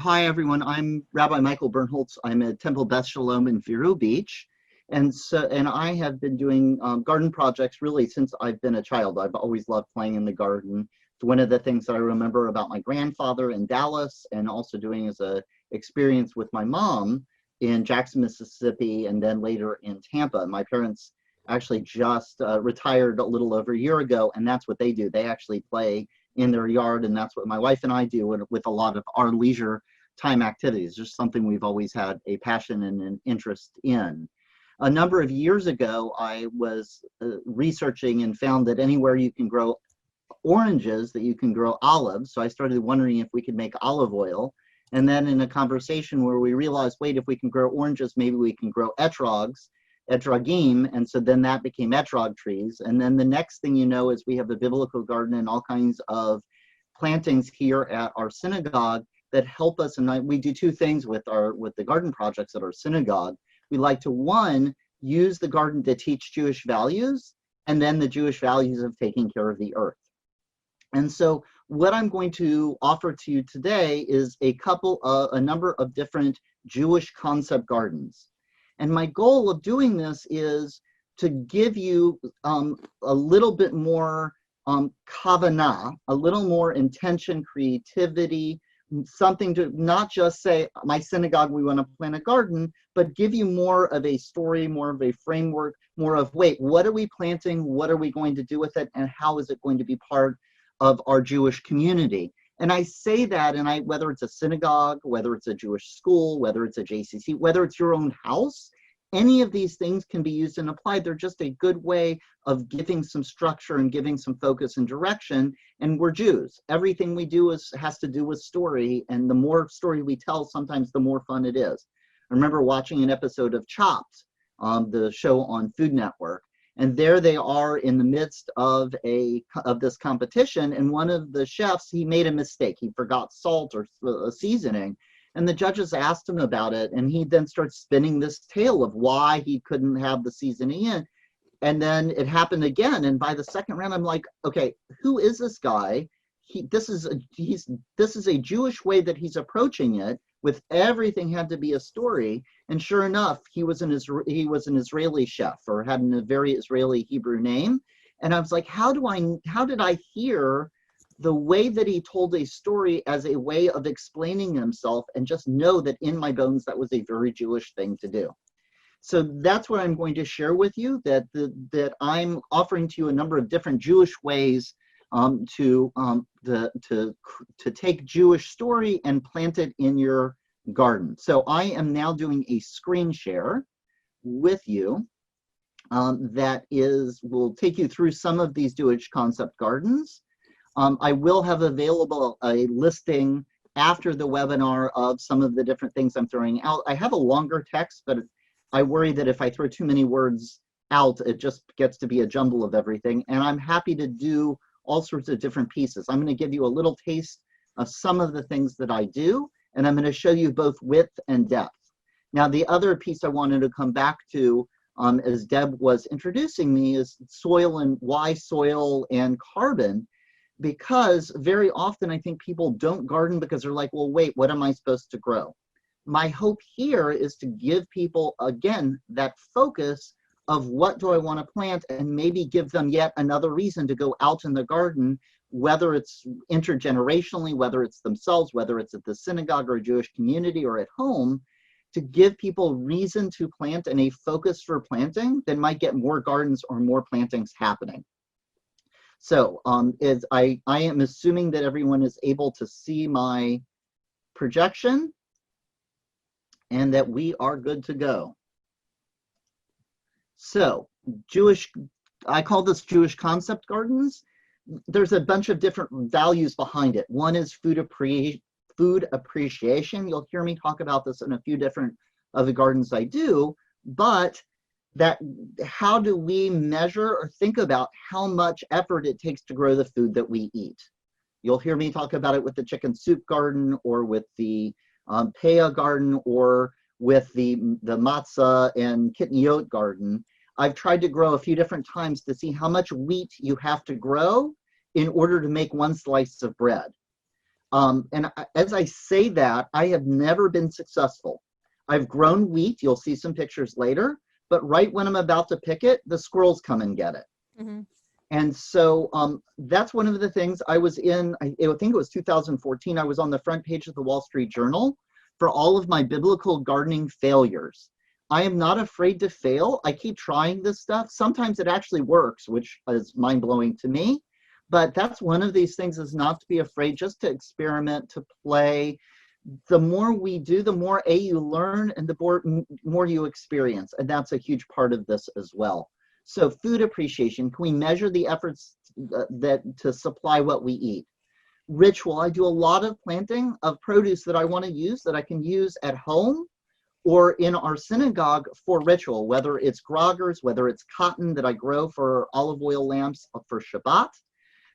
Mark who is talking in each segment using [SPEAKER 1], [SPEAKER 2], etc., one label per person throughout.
[SPEAKER 1] Hi, everyone. I'm Rabbi Michael Birnholz. I'm at Temple Beth Shalom in Vero Beach. And I have been doing garden projects really since I've been a child. I've always loved playing in the garden. It's one of the things that I remember about my grandfather in Dallas, and also doing as a experience with my mom in Jackson, Mississippi, and then later in Tampa. My parents actually just retired a little over a year ago, and that's what they do. They actually play in their yard, and that's what my wife and I do with a lot of our leisure time activities. Just something we've always had a passion and an interest in. A number of years ago, I was researching and found that anywhere you can grow oranges, that you can grow olives. So I started wondering if we could make olive oil. And then in a conversation where we realized, wait, if we can grow oranges, maybe we can grow etrogim, and so then that became etrog trees. And then the next thing you know is we have a biblical garden and all kinds of plantings here at our synagogue that help us. And we do two things with the garden projects at our synagogue. We like to, one, use the garden to teach Jewish values, and then the Jewish values of taking care of the earth. And so what I'm going to offer to you today is a number of different Jewish concept gardens. And my goal of doing this is to give you a little bit more kavanah, a little more intention, creativity, something to not just say, my synagogue, we want to plant a garden, but give you more of a story, more of a framework, more of, wait, what are we planting? What are we going to do with it? And how is it going to be part of our Jewish community? And I say that, and whether it's a synagogue, whether it's a Jewish school, whether it's a JCC, whether it's your own house, any of these things can be used and applied. They're just a good way of giving some structure and giving some focus and direction. And we're Jews. Everything we do has to do with story. And the more story we tell, sometimes the more fun it is. I remember watching an episode of Chopped, the show on Food Network. And there they are in the midst of this competition, and one of the chefs, he made a mistake. He forgot salt or seasoning, and the judges asked him about it, and he then starts spinning this tale of why he couldn't have the seasoning in. And then it happened again, and by the second round, I'm like, okay, who is this guy? This is a Jewish way that he's approaching it, with everything had to be a story. And sure enough, he was an Israeli chef, or had a very Israeli Hebrew name. And I was like, how did I hear the way that he told a story as a way of explaining himself, and just know that in my bones that was a very Jewish thing to do. So that's what I'm going to share with you, that I'm offering to you a number of different Jewish ways to take Jewish story and plant it in your garden. So I am now doing a screen share with you will take you through some of these Jewish concept gardens. I will have available a listing after the webinar of some of the different things I'm throwing out. I have a longer text, but I worry that if I throw too many words out, it just gets to be a jumble of everything. And I'm happy to do all sorts of different pieces. I'm going to give you a little taste of some of the things that I do, and I'm going to show you both width and depth. Now, the other piece I wanted to come back to, as Deb was introducing me, is soil, and why soil and carbon, because very often I think people don't garden because they're like, well, wait, what am I supposed to grow? My hope here is to give people, again, that focus of what do I want to plant, and maybe give them yet another reason to go out in the garden, whether it's intergenerationally, whether it's themselves, whether it's at the synagogue or a Jewish community or at home, to give people reason to plant and a focus for planting that might get more gardens or more plantings happening. So I am assuming that everyone is able to see my projection and that we are good to go. So I call this Jewish concept gardens. There's a bunch of different values behind it. One is food appreciation. You'll hear me talk about this in a few different of the gardens I do, but how do we measure or think about how much effort it takes to grow the food that we eat? You'll hear me talk about it with the chicken soup garden, or with the pea garden, or with the matzah and kitniot garden. I've tried to grow a few different times to see how much wheat you have to grow in order to make one slice of bread. As I say that, I have never been successful. I've grown wheat. You'll see some pictures later. But right when I'm about to pick it, the squirrels come and get it. Mm-hmm. And so that's one of the things I was in, I think it was 2014, I was on the front page of the Wall Street Journal for all of my biblical gardening failures. I am not afraid to fail. I keep trying this stuff. Sometimes it actually works, which is mind-blowing to me. But that's one of these things, is not to be afraid, just to experiment, to play. The more we do, the more you learn, and the more you experience. And that's a huge part of this as well. So food appreciation, can we measure the efforts to supply what we eat? Ritual, I do a lot of planting of produce that I want to use, that I can use at home or in our synagogue for ritual, whether it's groggers, whether it's cotton that I grow for olive oil lamps for Shabbat,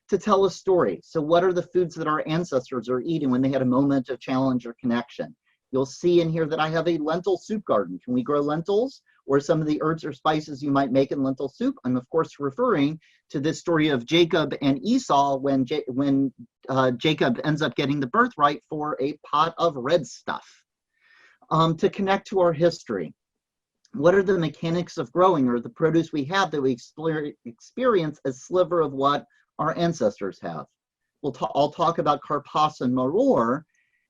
[SPEAKER 1] to tell a story. So what are the foods that our ancestors are eating when they had a moment of challenge or connection? You'll see in here that I have a lentil soup garden. Can we grow lentils or some of the herbs or spices you might make in lentil soup? I'm of course referring to this story of Jacob and Esau when Jacob ends up getting the birthright for a pot of red stuff. To connect to our history. What are the mechanics of growing, or the produce we have that we experience a sliver of what our ancestors have? I'll talk about karpas and maror.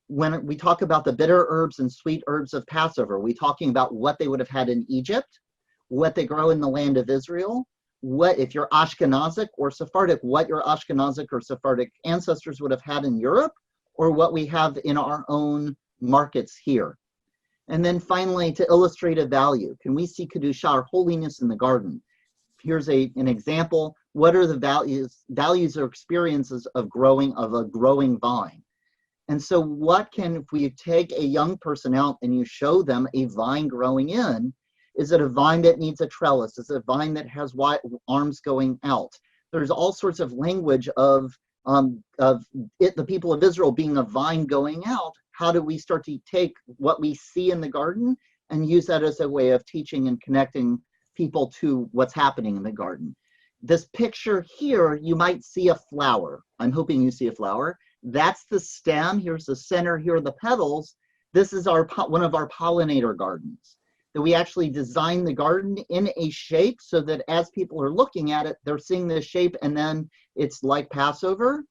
[SPEAKER 1] When we talk about the bitter herbs and sweet herbs of Passover, we're talking about what they would have had in Egypt, what they grow in the land of Israel, what, if you're Ashkenazic or Sephardic, what your Ashkenazic or Sephardic ancestors would have had in Europe, or what we have in our own markets here. And then finally, to illustrate a value, can we see Kedusha, or holiness, in the garden? Here's an example. What are the values or experiences of a growing vine? And so if we take a young person out and you show them a vine growing in, is it a vine that needs a trellis? Is it a vine that has wide arms going out? There's all sorts of language of the people of Israel being a vine going out. How do we start to take what we see in the garden and use that as a way of teaching and connecting people to what's happening in the garden? This picture here, you might see a flower. I'm hoping you see a flower. That's the stem. Here's the center. Here are the petals. This is one of our pollinator gardens. That we actually design the garden in a shape so that as people are looking at it, they're seeing the shape, and then it's like Passover.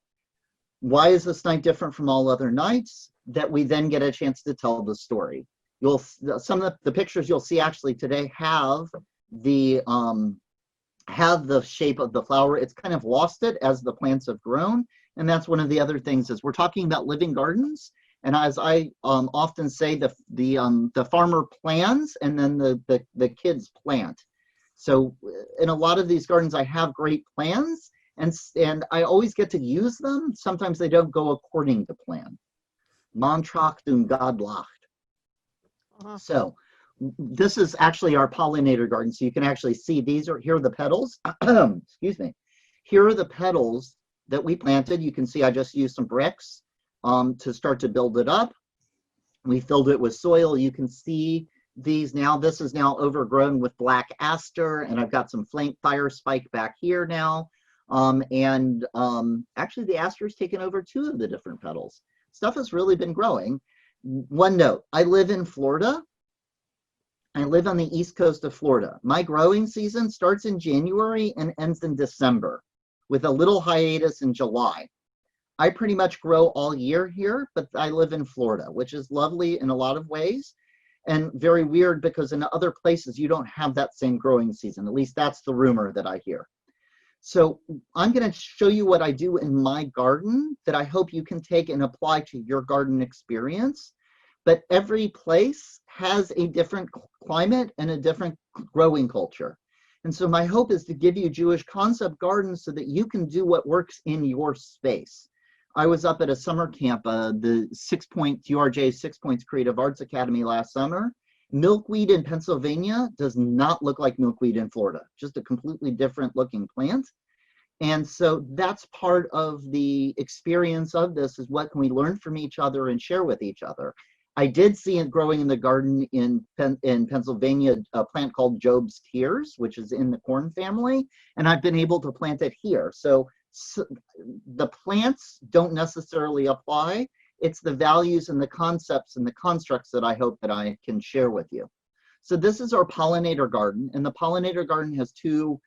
[SPEAKER 1] Why is this night different from all other nights? That we then get a chance to tell the story. Some of the pictures you'll see actually today have the shape of the flower. It's kind of lost it as the plants have grown. And that's one of the other things, is we're talking about living gardens. And as I often say, the farmer plans and then the kids plant. So in a lot of these gardens, I have great plans, and I always get to use them. Sometimes they don't go according to plan. Mantracht und Godlacht. So this is actually our pollinator garden. So you can actually see here are the petals. Excuse me. Here are the petals that we planted. You can see I just used some bricks to start to build it up. We filled it with soil. You can see these now. This is now overgrown with black aster, and I've got some fire spike back here now. Actually the aster's taken over 2 of the different petals. Stuff has really been growing. One note, I live in Florida. I live on the east coast of Florida. My growing season starts in January and ends in December, with a little hiatus in July. I pretty much grow all year here, but I live in Florida, which is lovely in a lot of ways, and very weird because in other places you don't have that same growing season. At least that's the rumor that I hear. So I'm going to show you what I do in my garden that I hope you can take and apply to your garden experience. But every place has a different climate and a different growing culture. And so my hope is to give you Jewish concept gardens so that you can do what works in your space. I was up at a summer camp, the URJ 6 Points Creative Arts Academy last summer. Milkweed in Pennsylvania does not look like milkweed in Florida, just a completely different looking plant. And so that's part of the experience of this, is what can we learn from each other and share with each other. I did see it growing in the garden in Pennsylvania, a plant called Job's Tears, which is in the corn family, and I've been able to plant it here. So So the plants don't necessarily apply. It's the values and the concepts and the constructs that I hope that I can share with you. So this is our pollinator garden, and the pollinator garden has two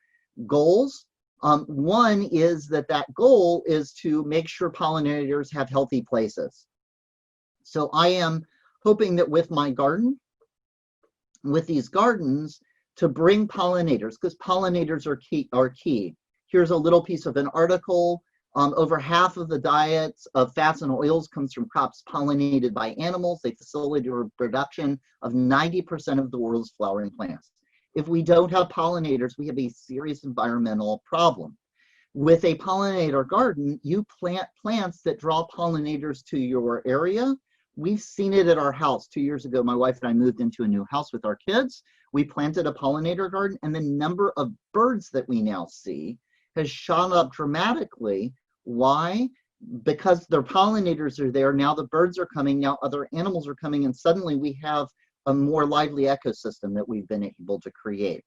[SPEAKER 1] goals. One is that goal is to make sure pollinators have healthy places. So I am hoping that with my garden, with these gardens, to bring pollinators, because pollinators are key. Here's a little piece of an article. Over half of the diets of fats and oils comes from crops pollinated by animals. They facilitate the production of 90% of the world's flowering plants. If we don't have pollinators, we have a serious environmental problem. With a pollinator garden, you plant plants that draw pollinators to your area. We've seen it at our house. 2 years ago, my wife and I moved into a new house with our kids. We planted a pollinator garden, and the number of birds that we now see has shot up dramatically. Why? Because their pollinators are there. Now the birds are coming. Now other animals are coming, and suddenly we have a more lively ecosystem that we've been able to create.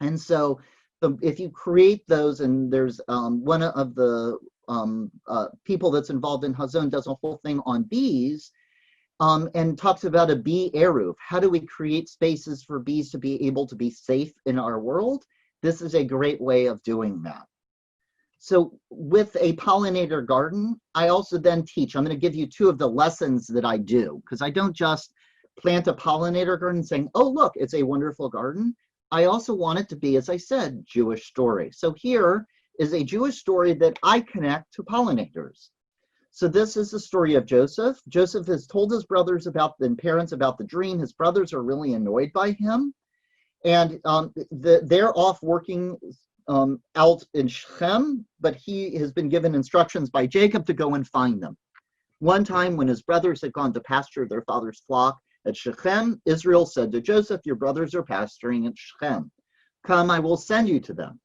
[SPEAKER 1] And so if you create those, and there's one of the people that's involved in Hazon does a whole thing on bees, and talks about a bee eruv. How do we create spaces for bees to be able to be safe in our world? This is a great way of doing that. So with a pollinator garden, I also then teach. I'm going to give you two of the lessons that I do, because I don't just plant a pollinator garden saying, oh, look, it's a wonderful garden. I also want it to be, as I said, Jewish story. So here is a Jewish story that I connect to pollinators. So this is the story of Joseph. Joseph has told his brothers and parents about the dream. His brothers are really annoyed by him. And they're off working out in Shechem, but he has been given instructions by Jacob to go and find them. One time when his brothers had gone to pasture their father's flock at Shechem, Israel said to Joseph, your brothers are pasturing at Shechem. Come, I will send you to them.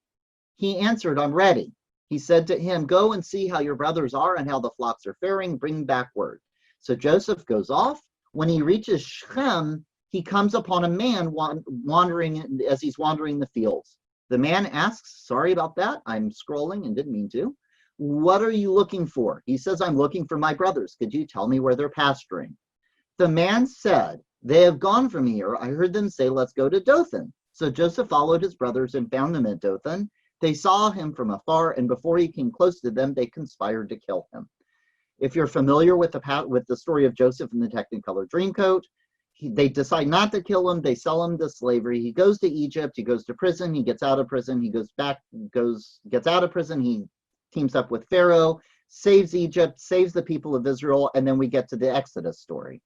[SPEAKER 1] He answered, I'm ready. He said to him, go and see how your brothers are and how the flocks are faring. Bring back word. So Joseph goes off. When he reaches Shechem, he comes upon a man wandering as he's wandering the fields. The man asks, sorry about that, I'm scrolling and didn't mean to. What are you looking for? He says, I'm looking for my brothers. Could you tell me where they're pasturing? The man said, they have gone from here. I heard them say, let's go to Dothan. So Joseph followed his brothers and found them at Dothan. They saw him from afar, and before he came close to them, they conspired to kill him. If you're familiar with the story of Joseph in the Technicolor Dreamcoat, they decide not to kill him. They sell him to slavery. He goes to Egypt. He goes to prison. He gets out of prison. He gets out of prison. He teams up with Pharaoh, saves Egypt, saves the people of Israel, and then we get to the Exodus story.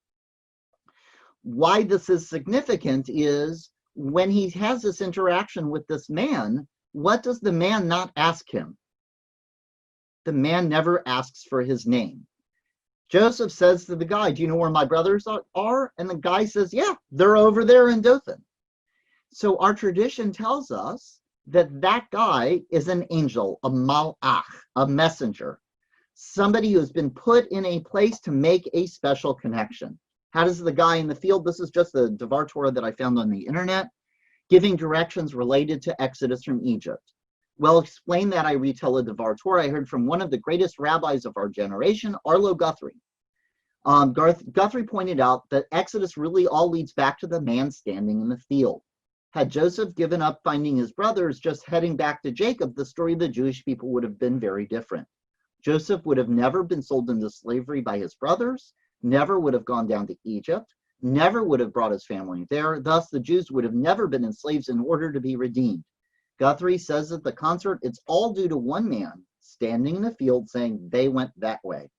[SPEAKER 1] Why this is significant is when he has this interaction with this man, what does the man not ask him? The man never asks for his name. Joseph says to the guy, do you know where my brothers are? And the guy says, yeah, they're over there in Dothan. So our tradition tells us that that guy is an angel, a malach, a messenger, somebody who has been put in a place to make a special connection. How does the guy in the field, this is just the Devar Torah that I found on the internet, giving directions related to Exodus from Egypt. Well, explain that I retell a Devar Torah. I heard from one of the greatest rabbis of our generation, Arlo Guthrie. Guthrie pointed out that Exodus really all leads back to the man standing in the field. Had Joseph given up finding his brothers, just heading back to Jacob, the story of the Jewish people would have been very different. Joseph would have never been sold into slavery by his brothers, never would have gone down to Egypt, never would have brought his family there. Thus, the Jews would have never been enslaved in order to be redeemed. Guthrie says at the concert, it's all due to one man standing in the field saying they went that way.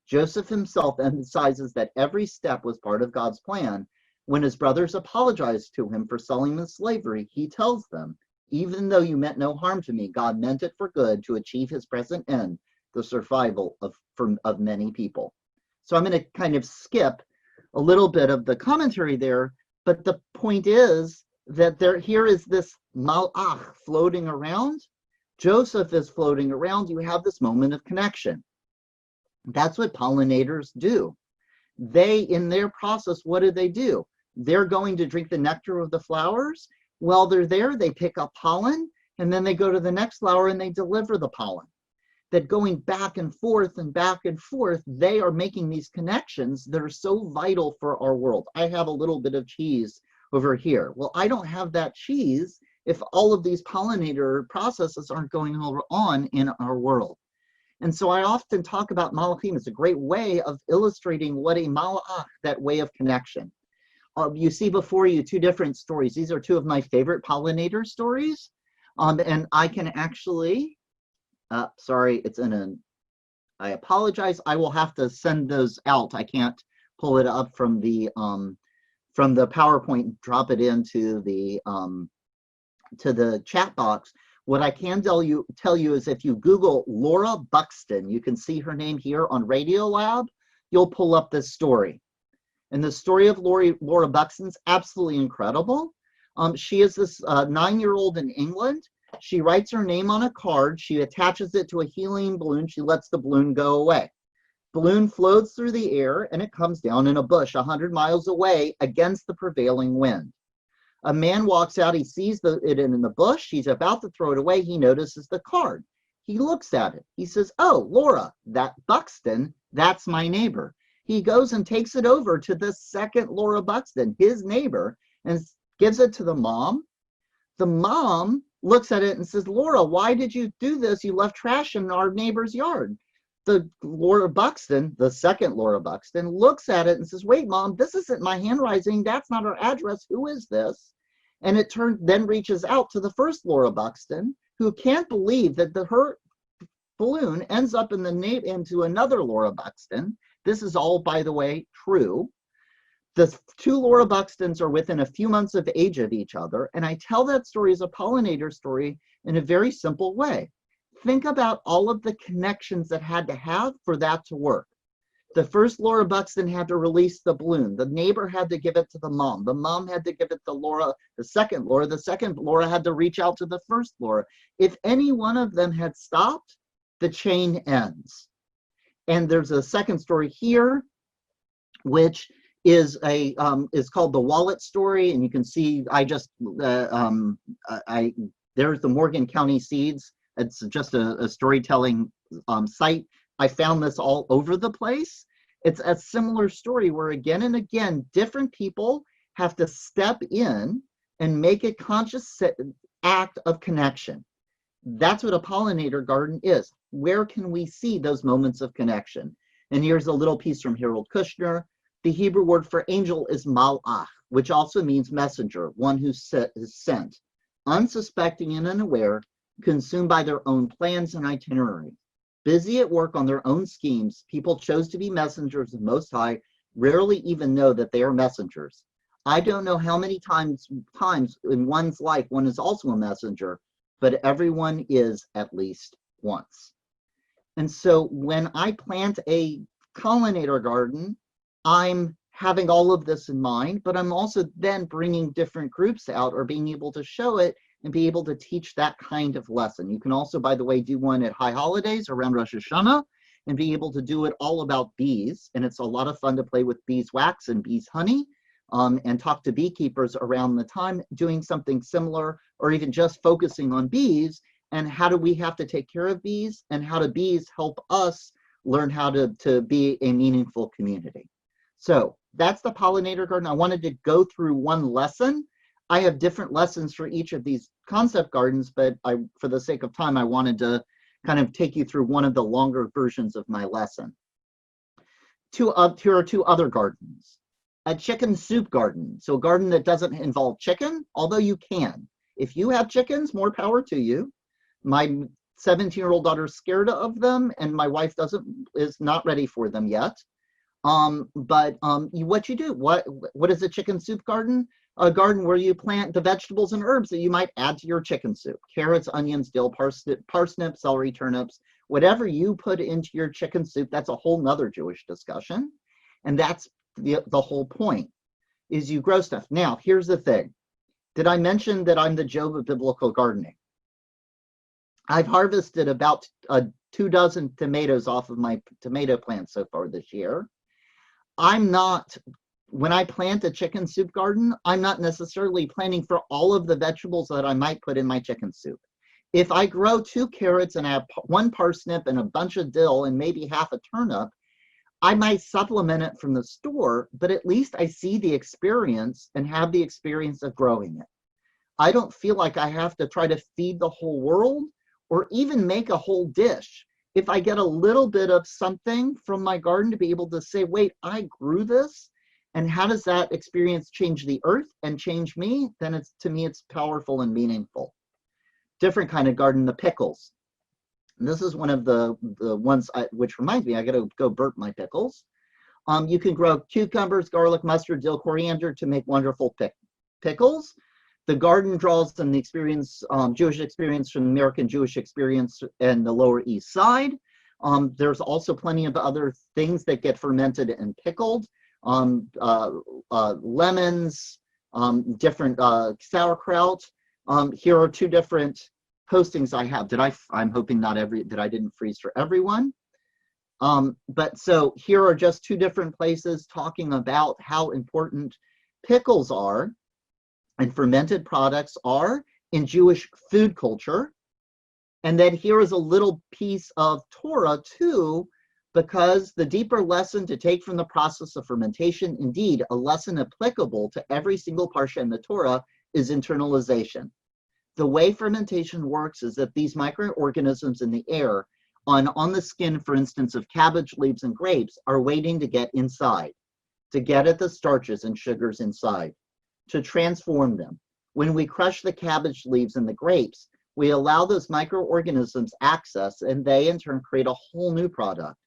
[SPEAKER 1] Joseph himself emphasizes that every step was part of God's plan. When his brothers apologized to him for selling them slavery, he tells them, even though you meant no harm to me, God meant it for good to achieve his present end, the survival of many people. So I'm going to kind of skip a little bit of the commentary there, but the point is that here is this malach floating around. Joseph is floating around. You have this moment of connection. That's what pollinators do. They, in their process, what do? They're going to drink the nectar of the flowers. While they're there, they pick up pollen, and then they go to the next flower and they deliver the pollen. that going back and forth, they are making these connections that are so vital for our world. I have a little bit of cheese over here. Well, I don't have that cheese if all of these pollinator processes aren't going on in our world. And so I often talk about malachim as a great way of illustrating what a malach, that way of connection. You see before you two different stories. These are two of my favorite pollinator stories. And I can actually, sorry, it's in a, I apologize. I will have to send those out. I can't pull it up from the PowerPoint and drop it into the to the chat box. What I can tell you is if you Google Laura Buxton, you can see her name here on Radiolab, you'll pull up this story. And the story of Laura Buxton's absolutely incredible. She is this 9-year-old in England. She writes her name on a card. She attaches it to a helium balloon. She lets the balloon go away. Balloon floats through the air and it comes down in a bush 100 miles away against the prevailing wind. A man walks out, he sees it in the bush, he's about to throw it away, he notices the card. He looks at it, he says, oh, Laura, that Buxton, that's my neighbor. He goes and takes it over to the second Laura Buxton, his neighbor, and gives it to the mom. The mom looks at it and says, Laura, why did you do this? You left trash in our neighbor's yard. The Laura Buxton, the second Laura Buxton, looks at it and says, wait, Mom, this isn't my handwriting. That's not our address. Who is this? And it then reaches out to the first Laura Buxton, who can't believe that her balloon ends up into another Laura Buxton. This is all, by the way, true. The two Laura Buxtons are within a few months of age of each other. And I tell that story as a pollinator story in a very simple way. Think about all of the connections that had to have for that to work. The first Laura Buxton had to release the balloon. The neighbor had to give it to the mom. The mom had to give it to Laura, the second Laura. The second Laura had to reach out to the first Laura. If any one of them had stopped, the chain ends. And there's a second story here, which is called the wallet story. And you can see, there's the Morgan County Seeds. It's just a storytelling site. I found this all over the place. It's a similar story where again and again, different people have to step in and make a conscious act of connection. That's what a pollinator garden is. Where can we see those moments of connection? And here's a little piece from Harold Kushner. The Hebrew word for angel is malach, which also means messenger, one who is sent, unsuspecting and unaware, consumed by their own plans and itinerary. Busy at work on their own schemes, people chose to be messengers of Most High, rarely even know that they are messengers. I don't know how many times in one's life one is also a messenger, but everyone is at least once. And so when I plant a pollinator garden, I'm having all of this in mind, but I'm also then bringing different groups out or being able to show it and be able to teach that kind of lesson. You can also, by the way, do one at high holidays around Rosh Hashanah and be able to do it all about bees. And it's a lot of fun to play with beeswax and bees honey and talk to beekeepers around the time doing something similar or even just focusing on bees and how do we have to take care of bees and how do bees help us learn how to be a meaningful community. So that's the pollinator garden. I wanted to go through one lesson. I have different lessons for each of these concept gardens, but for the sake of time, I wanted to kind of take you through one of the longer versions of my lesson. Here are two other gardens. A chicken soup garden, so a garden that doesn't involve chicken, although you can. If you have chickens, more power to you. My 17-year-old daughter's scared of them, and my wife is not ready for them yet. What you do, what is a chicken soup garden? A garden where you plant the vegetables and herbs that you might add to your chicken soup. Carrots, onions, dill, parsnip, celery, turnips, whatever you put into your chicken soup, that's a whole nother Jewish discussion. And that's the whole point, is you grow stuff. Now, here's the thing. Did I mention that I'm the Job of biblical gardening? I've harvested about 24 tomatoes off of my tomato plants so far this year. When I plant a chicken soup garden, I'm not necessarily planning for all of the vegetables that I might put in my chicken soup. If I grow 2 carrots and I have 1 parsnip and a bunch of dill and maybe half a turnip, I might supplement it from the store, but at least I see the experience and have the experience of growing it. I don't feel like I have to try to feed the whole world or even make a whole dish. If I get a little bit of something from my garden to be able to say, wait, I grew this, and how does that experience change the earth and change me? Then to me, it's powerful and meaningful. Different kind of garden, the pickles. And this is one of the ones which reminds me, I got to go burp my pickles. You can grow cucumbers, garlic, mustard, dill, coriander to make wonderful pickles. The garden draws on the experience, Jewish experience from the American Jewish experience and the Lower East Side. There's also plenty of other things that get fermented and pickled. Lemons, different sauerkraut. Here are 2 different postings I have. I'm hoping that I didn't freeze for everyone. But so here are just 2 different places talking about how important pickles are and fermented products are in Jewish food culture. And then here is a little piece of Torah too, because the deeper lesson to take from the process of fermentation, indeed, a lesson applicable to every single parsha in the Torah, is internalization. The way fermentation works is that these microorganisms in the air, on the skin, for instance, of cabbage leaves and grapes, are waiting to get inside, to get at the starches and sugars inside, to transform them. When we crush the cabbage leaves and the grapes, we allow those microorganisms access, and they in turn create a whole new product,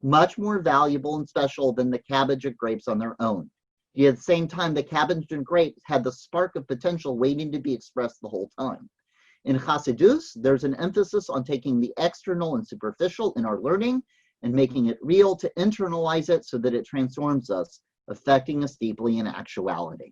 [SPEAKER 1] much more valuable and special than the cabbage and grapes on their own. Yet at the same time, the cabbage and grapes had the spark of potential waiting to be expressed the whole time. In Chassidus, there's an emphasis on taking the external and superficial in our learning and making it real, to internalize it so that it transforms us, affecting us deeply in actuality.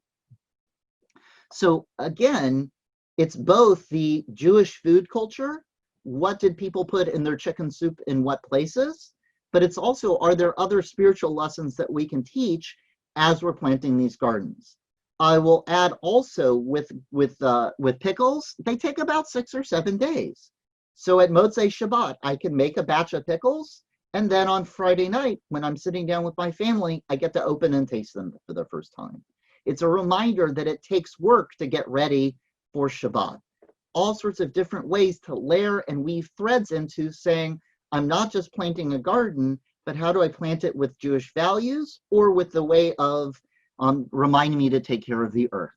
[SPEAKER 1] So again, it's both the Jewish food culture, what did people put in their chicken soup in what places, but it's also, are there other spiritual lessons that we can teach as we're planting these gardens? I will add also with pickles, they take about 6 or 7 days. So at Motzei Shabbat, I can make a batch of pickles, and then on Friday night, when I'm sitting down with my family, I get to open and taste them for the first time. It's a reminder that it takes work to get ready for Shabbat. All sorts of different ways to layer and weave threads into saying, I'm not just planting a garden, but how do I plant it with Jewish values or with the way of reminding me to take care of the earth?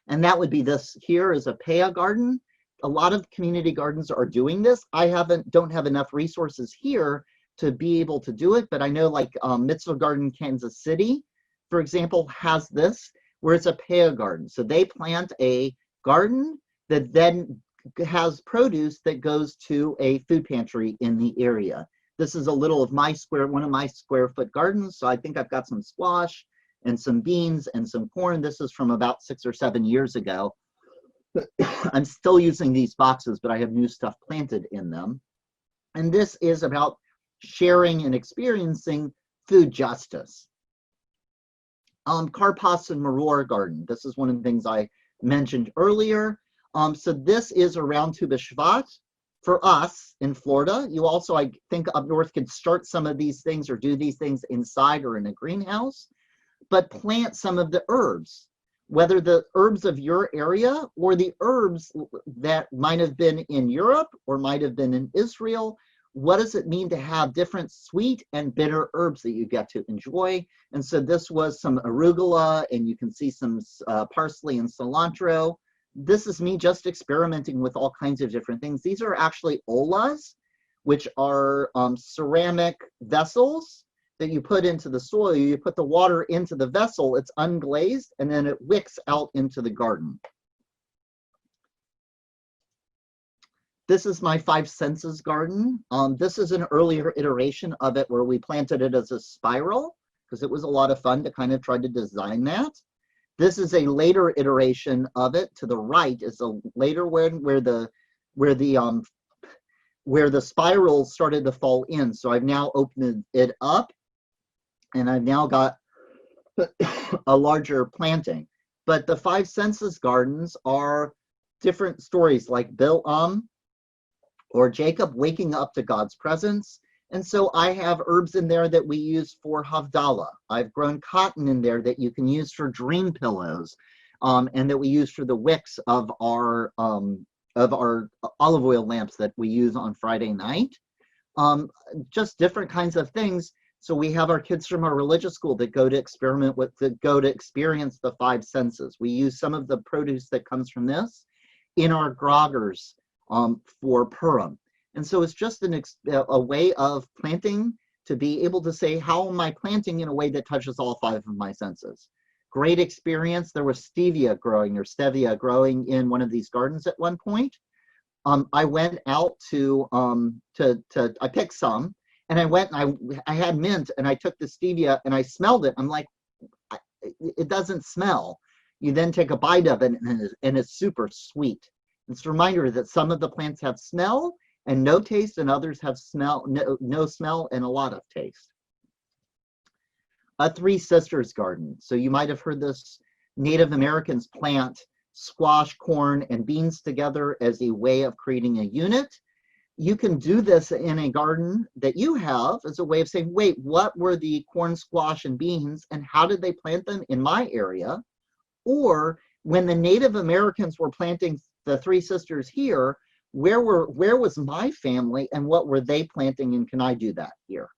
[SPEAKER 1] And that would be this here is a Peah garden. A lot of community gardens are doing this. I don't have enough resources here to be able to do it, but I know like Mitzvah Garden Kansas City, for example, has this, where it's a Peah garden. So they plant a garden that then has produce that goes to a food pantry in the area. This is a little of one of my square foot gardens. So I think I've got some squash and some beans and some corn. This is from about 6 or 7 years ago. I'm still using these boxes, but I have new stuff planted in them. And this is about sharing and experiencing food justice. Karpas and Maror garden. This is one of the things I mentioned earlier. So this is around Tu B'Shvat for us in Florida. You also, I think up north, could start some of these things or do these things inside or in a greenhouse, but plant some of the herbs, whether the herbs of your area or the herbs that might have been in Europe or might have been in Israel. What does it mean to have different sweet and bitter herbs that you get to enjoy? And so this was some arugula, and you can see some parsley and cilantro. This is me just experimenting with all kinds of different things. These are actually olas, which are ceramic vessels that you put into the soil. You put the water into the vessel, it's unglazed, and then it wicks out into the garden. This is my 5 Senses garden. This is an earlier iteration of it where we planted it as a spiral because it was a lot of fun to kind of try to design that. This is a later iteration of it. To the right is a later one where the spiral started to fall in. So I've now opened it up, and I've now got a larger planting. But the 5 Senses gardens are different stories like Bilam or Jacob waking up to God's presence. And so I have herbs in there that we use for Havdalah. I've grown cotton in there that you can use for dream pillows, and that we use for the wicks of our olive oil lamps that we use on Friday night. Just different kinds of things. So we have our kids from our religious school that go to experience the five senses. We use some of the produce that comes from this in our groggers for Purim. And so it's just a way of planting to be able to say, how am I planting in a way that touches all five of my senses? Great experience. There was stevia growing in one of these gardens at one point. I went out I picked some, and I went and I had mint, and I took the stevia and I smelled it. I'm like, it doesn't smell. You then take a bite of it and it's super sweet. It's a reminder that some of the plants have smell and no taste, and others have no smell and a lot of taste. A Three Sisters garden. So you might have heard this. Native Americans plant squash, corn, and beans together as a way of creating a unit. You can do this in a garden that you have as a way of saying, wait, what were the corn, squash, and beans, and how did they plant them in my area? Or when the Native Americans were planting the Three Sisters here, where was my family and what were they planting, and can I do that here?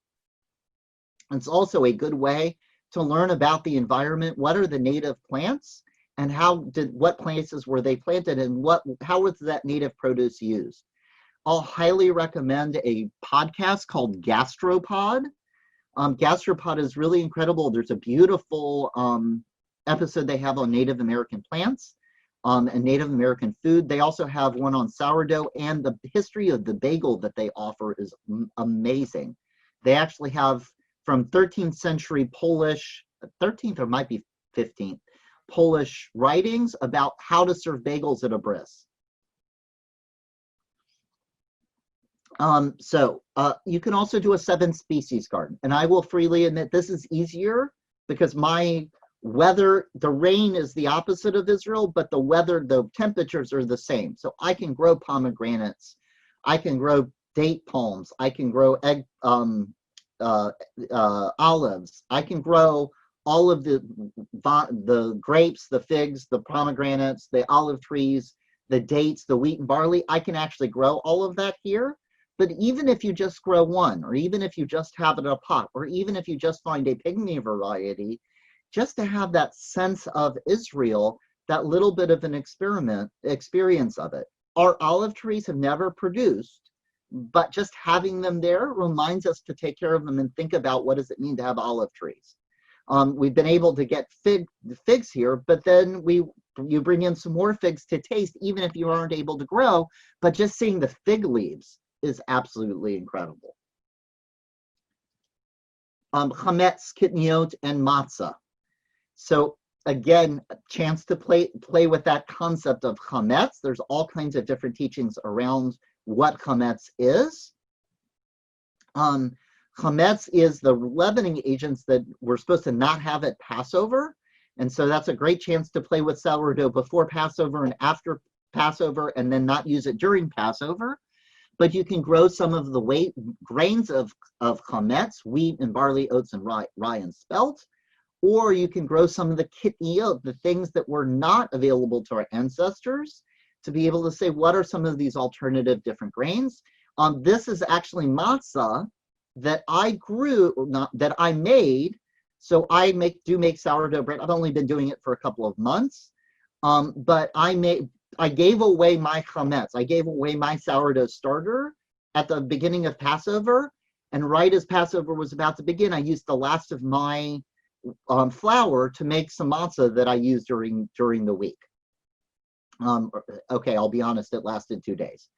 [SPEAKER 1] It's also a good way to learn about the environment. What are the native plants, and what places were they planted, and how was that native produce used? I'll highly recommend a podcast called Gastropod. Gastropod is really incredible. There's a beautiful episode they have on Native American plants and Native American food. They also have one on sourdough, and the history of the bagel that they offer is amazing. They actually have from 13th century Polish, 13th or might be 15th, Polish writings about how to serve bagels at a bris. You can also do a 7-species garden. And I will freely admit this is easier because my weather, the rain is the opposite of Israel, but the temperatures are the same. So I can grow pomegranates. I can grow date palms. I can grow olives. I can grow all of the grapes, the figs, the pomegranates, the olive trees, the dates, the wheat and barley. I can actually grow all of that here. But even if you just grow one, or even if you just have it in a pot, or even if you just find a pygmy variety, just to have that sense of Israel, that little bit of an experience of it. Our olive trees have never produced, but just having them there reminds us to take care of them and think about what does it mean to have olive trees. We've been able to get figs here, but then you bring in some more figs to taste, even if you aren't able to grow, but just seeing the fig leaves is absolutely incredible. Chametz, kitniot, and matzah. So again, a chance to play with that concept of chametz. There's all kinds of different teachings around what chametz is. Chametz is the leavening agents that we're supposed to not have at Passover. And so that's a great chance to play with sourdough before Passover and after Passover, and then not use it during Passover. But you can grow some of the grains of chametz, wheat and barley, oats and rye and spelt. Or you can grow some of the kitniot, the things that were not available to our ancestors, to be able to say, what are some of these alternative different grains? This is actually matzah that I made. So I do make sourdough bread. I've only been doing it for a couple of months, but I gave away my chametz. I gave away my sourdough starter at the beginning of Passover, and right as Passover was about to begin, I used the last of my flour to make some matzah that I used during the week. Okay, I'll be honest, it lasted 2 days.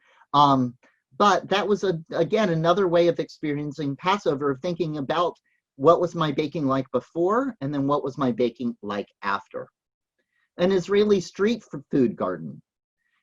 [SPEAKER 1] But that was, again, another way of experiencing Passover, of thinking about what was my baking like before, and then what was my baking like after. An Israeli street food garden.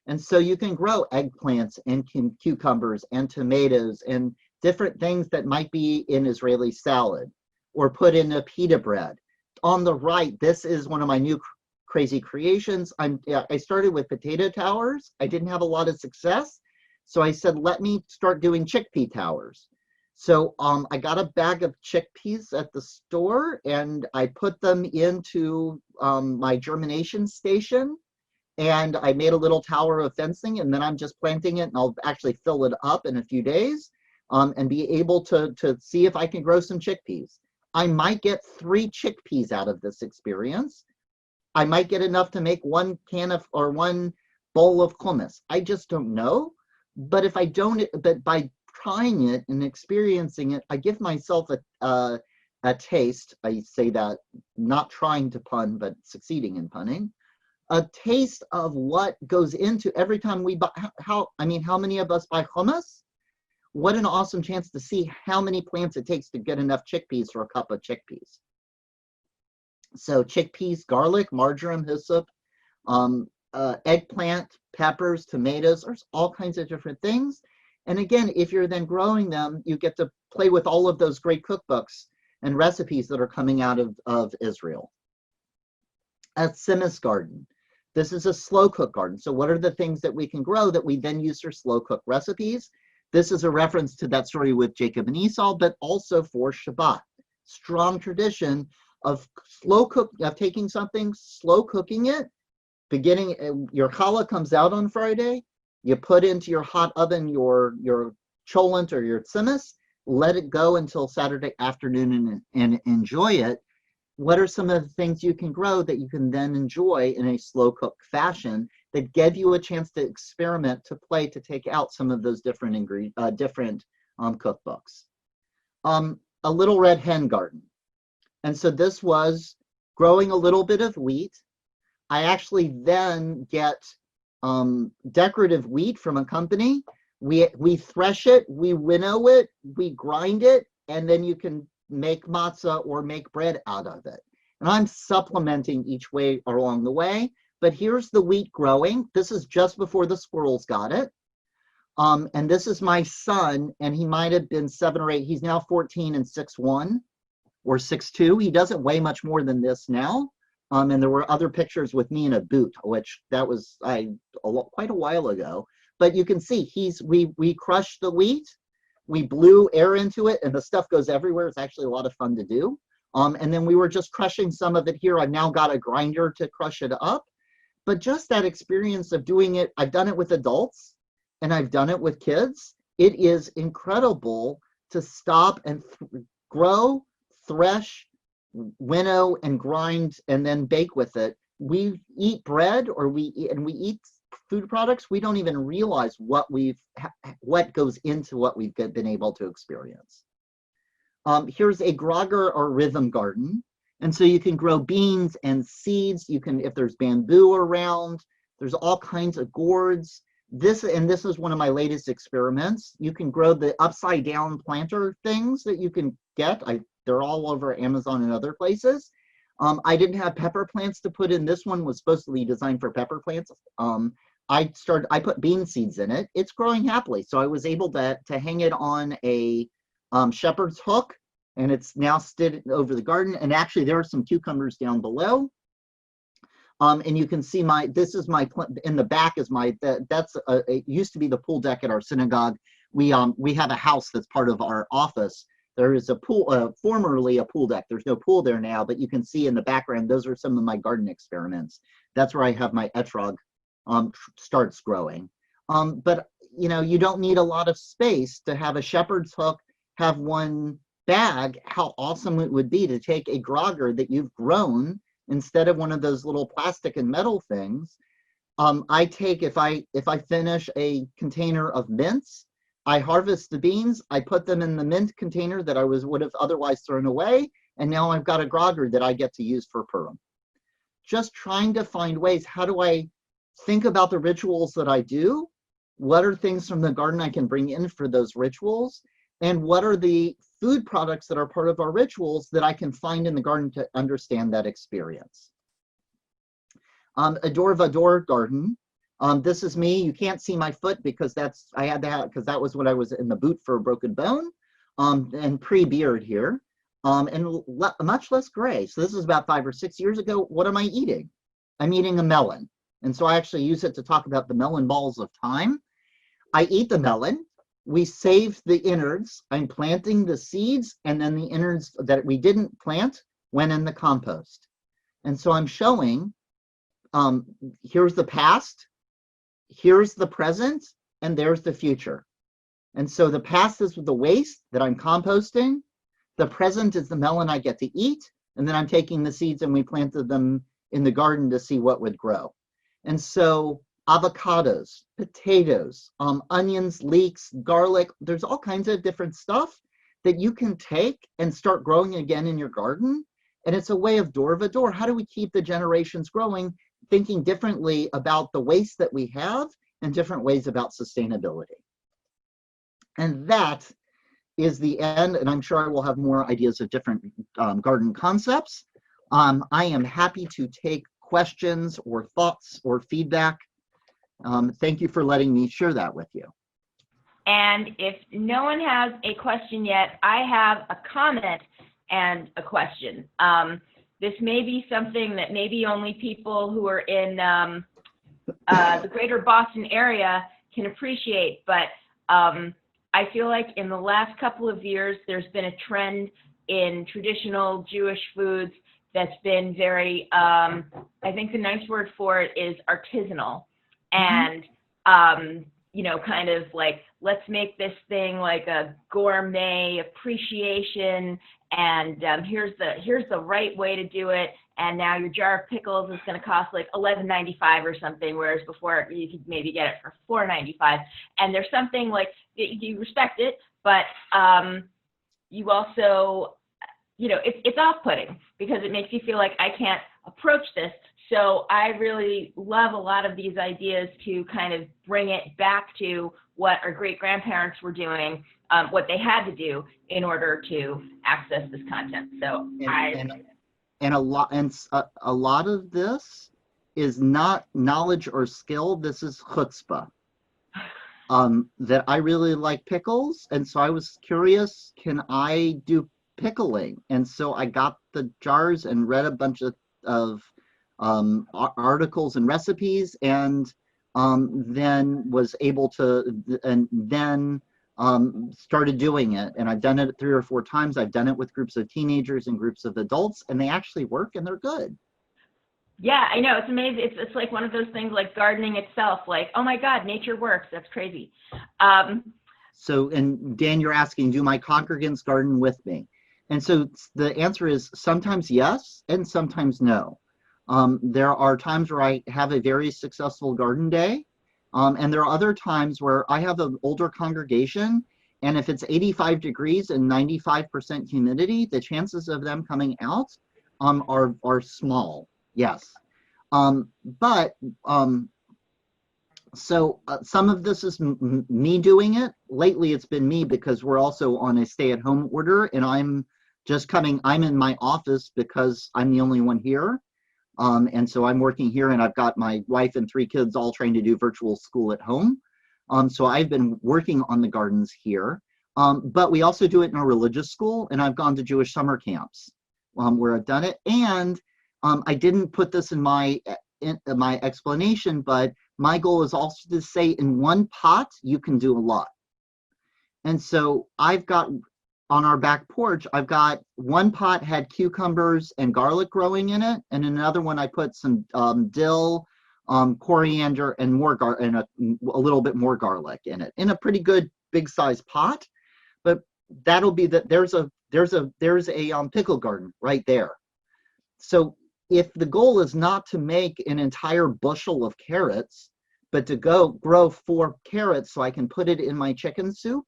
[SPEAKER 1] And so you can grow eggplants and cucumbers and tomatoes and different things that might be in Israeli salad, or put in a pita bread. On the right, this is one of my new crazy creations. I started with potato towers. I didn't have a lot of success. So I said, let me start doing chickpea towers. So I got a bag of chickpeas at the store and I put them into my germination station, and I made a little tower of fencing, and then I'm just planting it, and I'll actually fill it up in a few days and be able to see if I can grow some chickpeas. I might get 3 chickpeas out of this experience. I might get enough to make 1 can of or 1 bowl of hummus. I just don't know. But if I don't, but by trying it and experiencing it, I give myself a taste. I say that not trying to pun, but succeeding in punning. A taste of what goes into every time we buy. How many of us buy hummus? What an awesome chance to see how many plants it takes to get enough chickpeas for a cup of chickpeas. So chickpeas, garlic, marjoram, hyssop, eggplant, peppers, tomatoes, there's all kinds of different things. And again, if you're then growing them, you get to play with all of those great cookbooks and recipes that are coming out of Israel. A Simis garden. This is a slow cook garden. So what are the things that we can grow that we then use for slow cook recipes? This is a reference to that story with Jacob and Esau, but also for Shabbat. Strong tradition of taking something, slow cooking it. Your challah comes out on Friday. You put into your hot oven your cholent or your tzimis, let it go until Saturday afternoon and enjoy it. What are some of the things you can grow that you can then enjoy in a slow cook fashion that give you a chance to experiment, to play, to take out some of those different cookbooks? A little red hen garden. And so this was growing a little bit of wheat. I actually then get decorative wheat from a company. We thresh it, we winnow it, we grind it, and then you can make matzah or make bread out of it. And I'm supplementing each way along the way, but here's the wheat growing. This is just before the squirrels got it. And this is my son, and he might have been 7 or 8. He's now 14 and 6'1" or 6'2". He doesn't weigh much more than this now. And there were other pictures with me in a boot, which that was quite a while ago. But you can see we crushed the wheat, we blew air into it, and the stuff goes everywhere. It's actually a lot of fun to do. And then we were just crushing some of it here. I've now got a grinder to crush it up. But just that experience of doing it, I've done it with adults and I've done it with kids. It is incredible to stop and grow, thresh, winnow, and grind, and then bake with it. We eat bread or we eat food products. We don't even realize what goes into what we've been able to experience. Here's a grogger or rhythm garden. And so you can grow beans and seeds. You can, if there's bamboo around, there's all kinds of gourds. This is one of my latest experiments. You can grow the upside down planter things that you can get. They're all over Amazon and other places. I didn't have pepper plants to put in. This one was supposed to be designed for pepper plants. I put bean seeds in it. It's growing happily. So I was able to hang it on a shepherd's hook, and it's now stood over the garden. And actually there are some cucumbers down below. And you can see this is my, in the back is it used to be the pool deck at our synagogue. We have a house that's part of our office. There is a pool, formerly a pool deck. There's no pool there now, but you can see in the background, those are some of my garden experiments. That's where I have my etrog starts growing. But you don't need a lot of space to have a shepherd's hook, have one bag. How awesome it would be to take a grogger that you've grown instead of one of those little plastic and metal things. If I finish a container of mints, I harvest the beans, I put them in the mint container that I would have otherwise thrown away, and now I've got a grogger that I get to use for Purim. Just trying to find ways, how do I think about the rituals that I do? What are things from the garden I can bring in for those rituals? And what are the food products that are part of our rituals that I can find in the garden to understand that experience? A Dor Vador garden. This is me. You can't see my foot because I had to have, because that was when I was in the boot for a broken bone, and pre-beard here, and much less gray. So this is about 5 or 6 years ago. What am I eating? I'm eating a melon. And so I actually use it to talk about the melon balls of time. I eat the melon. We save the innards. I'm planting the seeds, and then the innards that we didn't plant went in the compost. And so I'm showing, here's the past, here's the present, and there's the future. And so the past is the waste that I'm composting. The present is the melon I get to eat. And then I'm taking the seeds and we planted them in the garden to see what would grow. And so avocados, potatoes, onions, leeks, garlic, there's all kinds of different stuff that you can take and start growing again in your garden. And it's a way of door. How do we keep the generations growing, thinking differently about the waste that we have and different ways about sustainability? And that is the end, and I'm sure I will have more ideas of different garden concepts. I am happy to take questions or thoughts or feedback. Thank you for letting me share that with you.
[SPEAKER 2] And if no one has a question yet, I have a comment and a question. This may be something that maybe only people who are in the greater Boston area can appreciate, but I feel like in the last couple of years, there's been a trend in traditional Jewish foods that's been very, I think the nice word for it is artisanal. And, you know, kind of like, let's make this thing like a gourmet appreciation, and here's the right way to do it. And now your jar of pickles is going to cost like $11.95 or something, whereas before you could maybe get it for $4.95. And there's something like, you respect it, but you also, you know, it's off-putting because it makes you feel like I can't approach this. So I really love a lot of these ideas to kind of bring it back to what our great-grandparents were doing, what they had to do in order to access this content. So
[SPEAKER 1] a lot of this is not knowledge or skill. This is chutzpah. That I really like pickles, and so I was curious, can I do pickling? And so I got the jars and read a bunch of articles and recipes, and then was able to, and then started doing it. And I've done it 3 or 4 times. I've done it with groups of teenagers and groups of adults, and they actually work and they're good.
[SPEAKER 2] Yeah, I know, it's amazing. It's like one of those things like gardening itself, like, oh my God, nature works. That's crazy.
[SPEAKER 1] So, and Dan, you're asking, do my congregants garden with me? And so the answer is sometimes yes, and sometimes no. There are times where I have a very successful garden day, and there are other times where I have an older congregation, and if it's 85 degrees and 95% humidity, the chances of them coming out are small. Yes. So some of this is me doing it. Lately, it's been me because we're also on a stay-at-home order, and I'm in my office because I'm the only one here. And so I'm working here, and I've got my wife and 3 kids all trying to do virtual school at home. So I've been working on the gardens here. But we also do it in a religious school, and I've gone to Jewish summer camps where I've done it. And I didn't put this in my explanation, but my goal is also to say in one pot, you can do a lot. And so I've got, on our back porch, I've got one pot had cucumbers and garlic growing in it, and another one I put some dill, coriander, and more and a little bit more garlic in it, in a pretty good big size pot. But that'll be that. There's a pickle garden right there. So if the goal is not to make an entire bushel of carrots, but to go grow 4 carrots so I can put it in my chicken soup,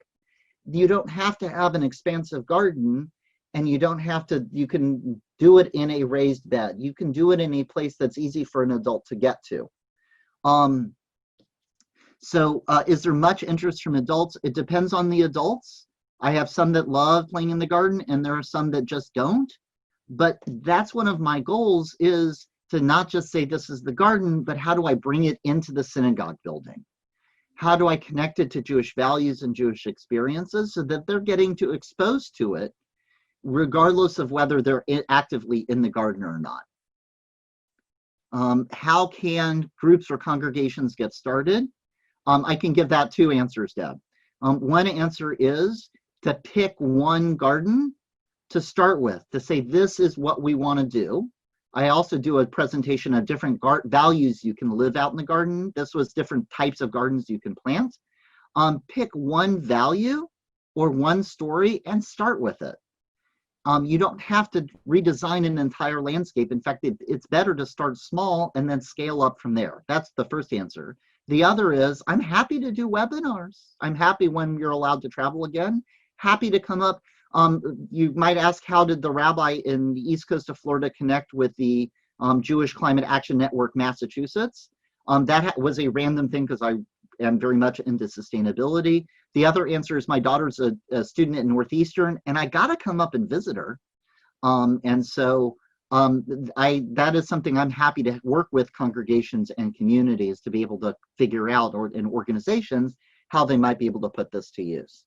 [SPEAKER 1] you don't have to have an expansive garden, and you can do it in a raised bed. You can do it in a place that's easy for an adult to get to. So is there much interest from adults? It depends on the adults. I have some that love playing in the garden, and there are some that just don't. But that's one of my goals, is to not just say this is the garden, but how do I bring it into the synagogue building? How do I connect it to Jewish values and Jewish experiences so that they're getting exposed to it, regardless of whether they're actively in the garden or not? How can groups or congregations get started? I can give that two answers, Deb. One answer is to pick one garden to start with, to say this is what we want to do. I also do a presentation of different values you can live out in the garden. This was different types of gardens you can plant. Pick one value or one story and start with it. You don't have to redesign an entire landscape. In fact, it's better to start small and then scale up from there. That's the first answer. The other is, I'm happy to do webinars. I'm happy when you're allowed to travel again. Happy to come up. You might ask, how did the rabbi in the East Coast of Florida connect with the Jewish Climate Action Network, Massachusetts? That was a random thing because I am very much into sustainability. The other answer is my daughter's a student at Northeastern, and I got to come up and visit her. And so that is something I'm happy to work with congregations and communities to be able to figure out, or in organizations, how they might be able to put this to use.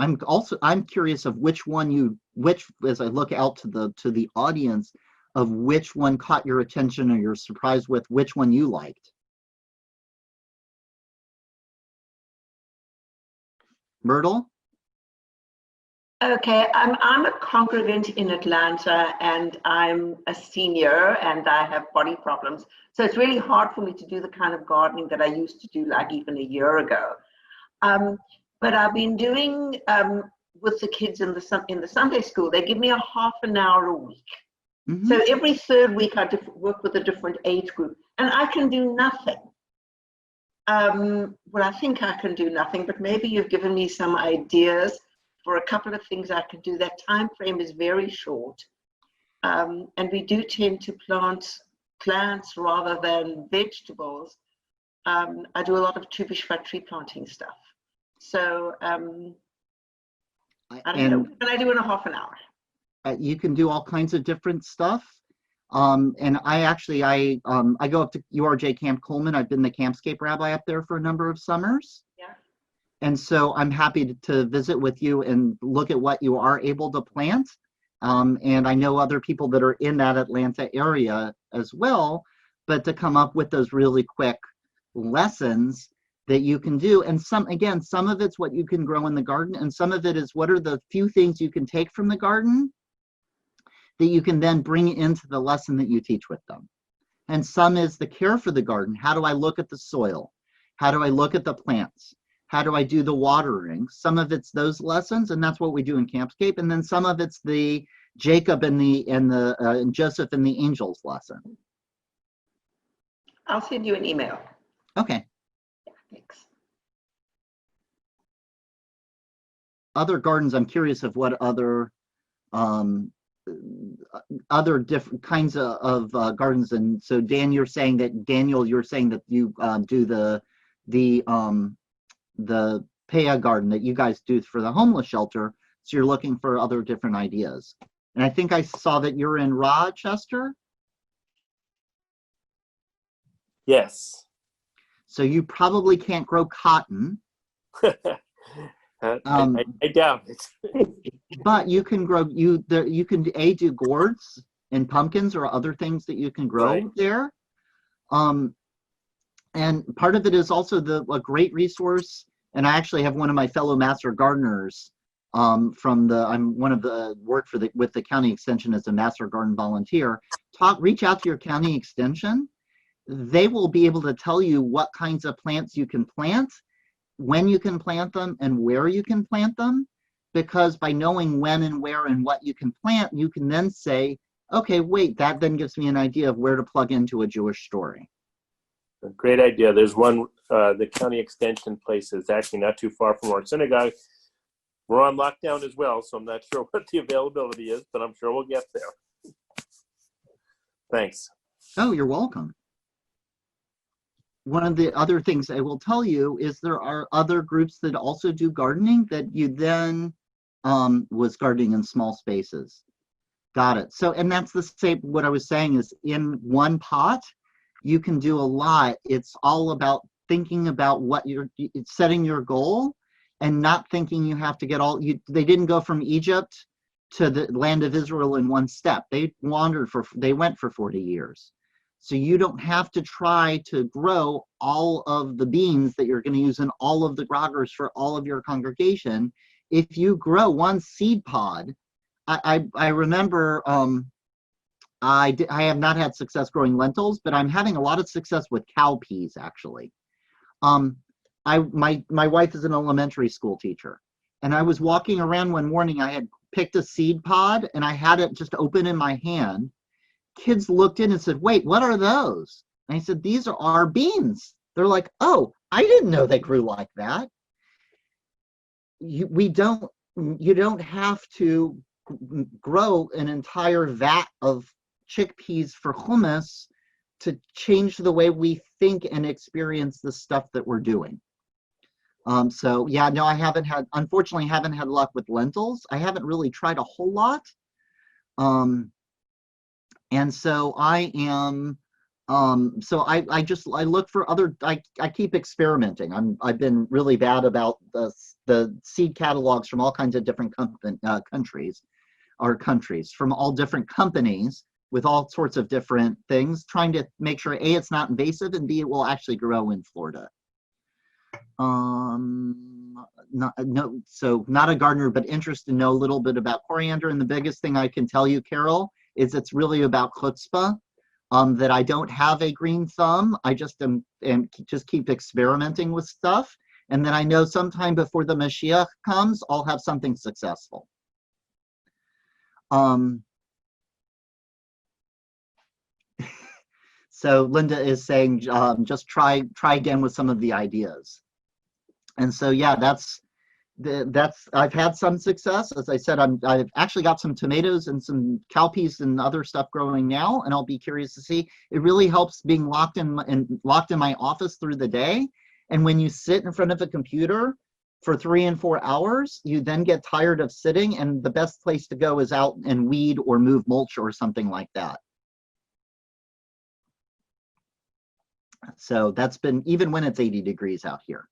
[SPEAKER 1] I'm curious of which as I look out to the audience, of which one caught your attention or you're surprised with, which one you liked. Myrtle?
[SPEAKER 3] Okay, I'm a congregant in Atlanta, and I'm a senior and I have body problems. So it's really hard for me to do the kind of gardening that I used to do like even a year ago. But I've been doing with the kids in the Sunday school. They give me a half an hour a week. Mm-hmm. So every third week I work with a different age group, and I can do nothing. Well, I think I can do nothing, but maybe you've given me some ideas for a couple of things I can do. That time frame is very short, and we do tend to plant plants rather than vegetables. I do a lot of Tu B'Shvat tree planting stuff. So I don't know. What can I do in a half an hour?
[SPEAKER 1] You can do all kinds of different stuff. And I go up to URJ Camp Coleman. I've been the Campscape rabbi up there for a number of summers.
[SPEAKER 3] Yeah.
[SPEAKER 1] And so I'm happy to visit with you and look at what you are able to plant. And I know other people that are in that Atlanta area as well, but to come up with those really quick lessons that you can do. And some of it's what you can grow in the garden, and some of it is what are the few things you can take from the garden that you can then bring into the lesson that you teach with them. And some is the care for the garden. How do I look at the soil? How do I look at the plants? How do I do the watering? Some of it's those lessons, and that's what we do in Campscape. And then some of it's the Jacob and Joseph and the angels lesson.
[SPEAKER 3] I'll send you an email.
[SPEAKER 1] Okay.
[SPEAKER 3] Yeah, thanks.
[SPEAKER 1] Other gardens, I'm curious of what other different kinds of gardens. And so Daniel, you're saying that you do the Paya garden that you guys do for the homeless shelter. So you're looking for other different ideas. And I think I saw that you're in Rochester.
[SPEAKER 4] Yes.
[SPEAKER 1] So you probably can't grow cotton.
[SPEAKER 4] I doubt it.
[SPEAKER 1] But you can grow, you can do gourds and pumpkins or other things that you can grow there. And part of it is also a great resource. And I actually have one of my fellow master gardeners I'm one of the with the county extension as a master garden volunteer. Reach out to your county extension. They will be able to tell you what kinds of plants you can plant, when you can plant them, and where you can plant them. Because by knowing when and where and what you can plant, you can then say, okay, wait, that then gives me an idea of where to plug into a Jewish story.
[SPEAKER 4] A great idea. There's one, the county extension place is actually not too far from our synagogue. We're on lockdown as well, so I'm not sure what the availability is, but I'm sure we'll get there. Thanks.
[SPEAKER 1] Oh, you're welcome. One of the other things I will tell you is there are other groups that also do gardening that you then was gardening in small spaces. Got it. So, and that's the same, what I was saying is in one pot, you can do a lot. It's all about thinking about what setting your goal and not thinking you have to get they didn't go from Egypt to the land of Israel in one step. They went for 40 years. So you don't have to try to grow all of the beans that you're going to use in all of the groggers for all of your congregation. If you grow one seed pod, I remember I have not had success growing lentils, but I'm having a lot of success with cowpeas actually. My wife is an elementary school teacher, and I was walking around one morning. I had picked a seed pod and I had it just open in my hand. Kids looked in and said, "Wait, what are those?" And I said, "These are our beans." They're like, "Oh, I didn't know they grew like that." You don't have to grow an entire vat of chickpeas for hummus to change the way we think and experience the stuff that we're doing. So yeah, no, unfortunately haven't had luck with lentils. I haven't really tried a whole lot. And so I am, so I look for other, I keep experimenting. I've been really bad about the seed catalogs from all kinds of different countries from all different companies with all sorts of different things, trying to make sure A, it's not invasive, and B, it will actually grow in Florida. Not a gardener, but interested to know a little bit about coriander. And the biggest thing I can tell you, Carol, is it's really about chutzpah, that I don't have a green thumb. I just just keep experimenting with stuff. And then I know sometime before the Mashiach comes, I'll have something successful. So Linda is saying, just try again with some of the ideas. And so, yeah, I've had some success. As I said, I've actually got some tomatoes and some cowpeas and other stuff growing now, and I'll be curious to see. It really helps being locked in my office through the day. And when you sit in front of a computer for 3 and 4 hours, you then get tired of sitting, and the best place to go is out and weed or move mulch or something like that. So that's been, even when it's 80 degrees out here.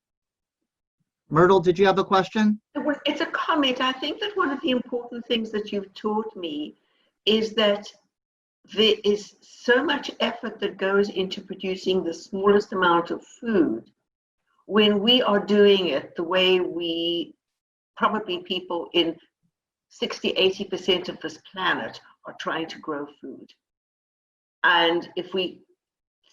[SPEAKER 1] Myrtle, did you have a question?
[SPEAKER 3] It's a comment. I think that one of the important things that you've taught me is that there is so much effort that goes into producing the smallest amount of food when we are doing it the way we, probably people in 60–80% of this planet are trying to grow food. And if we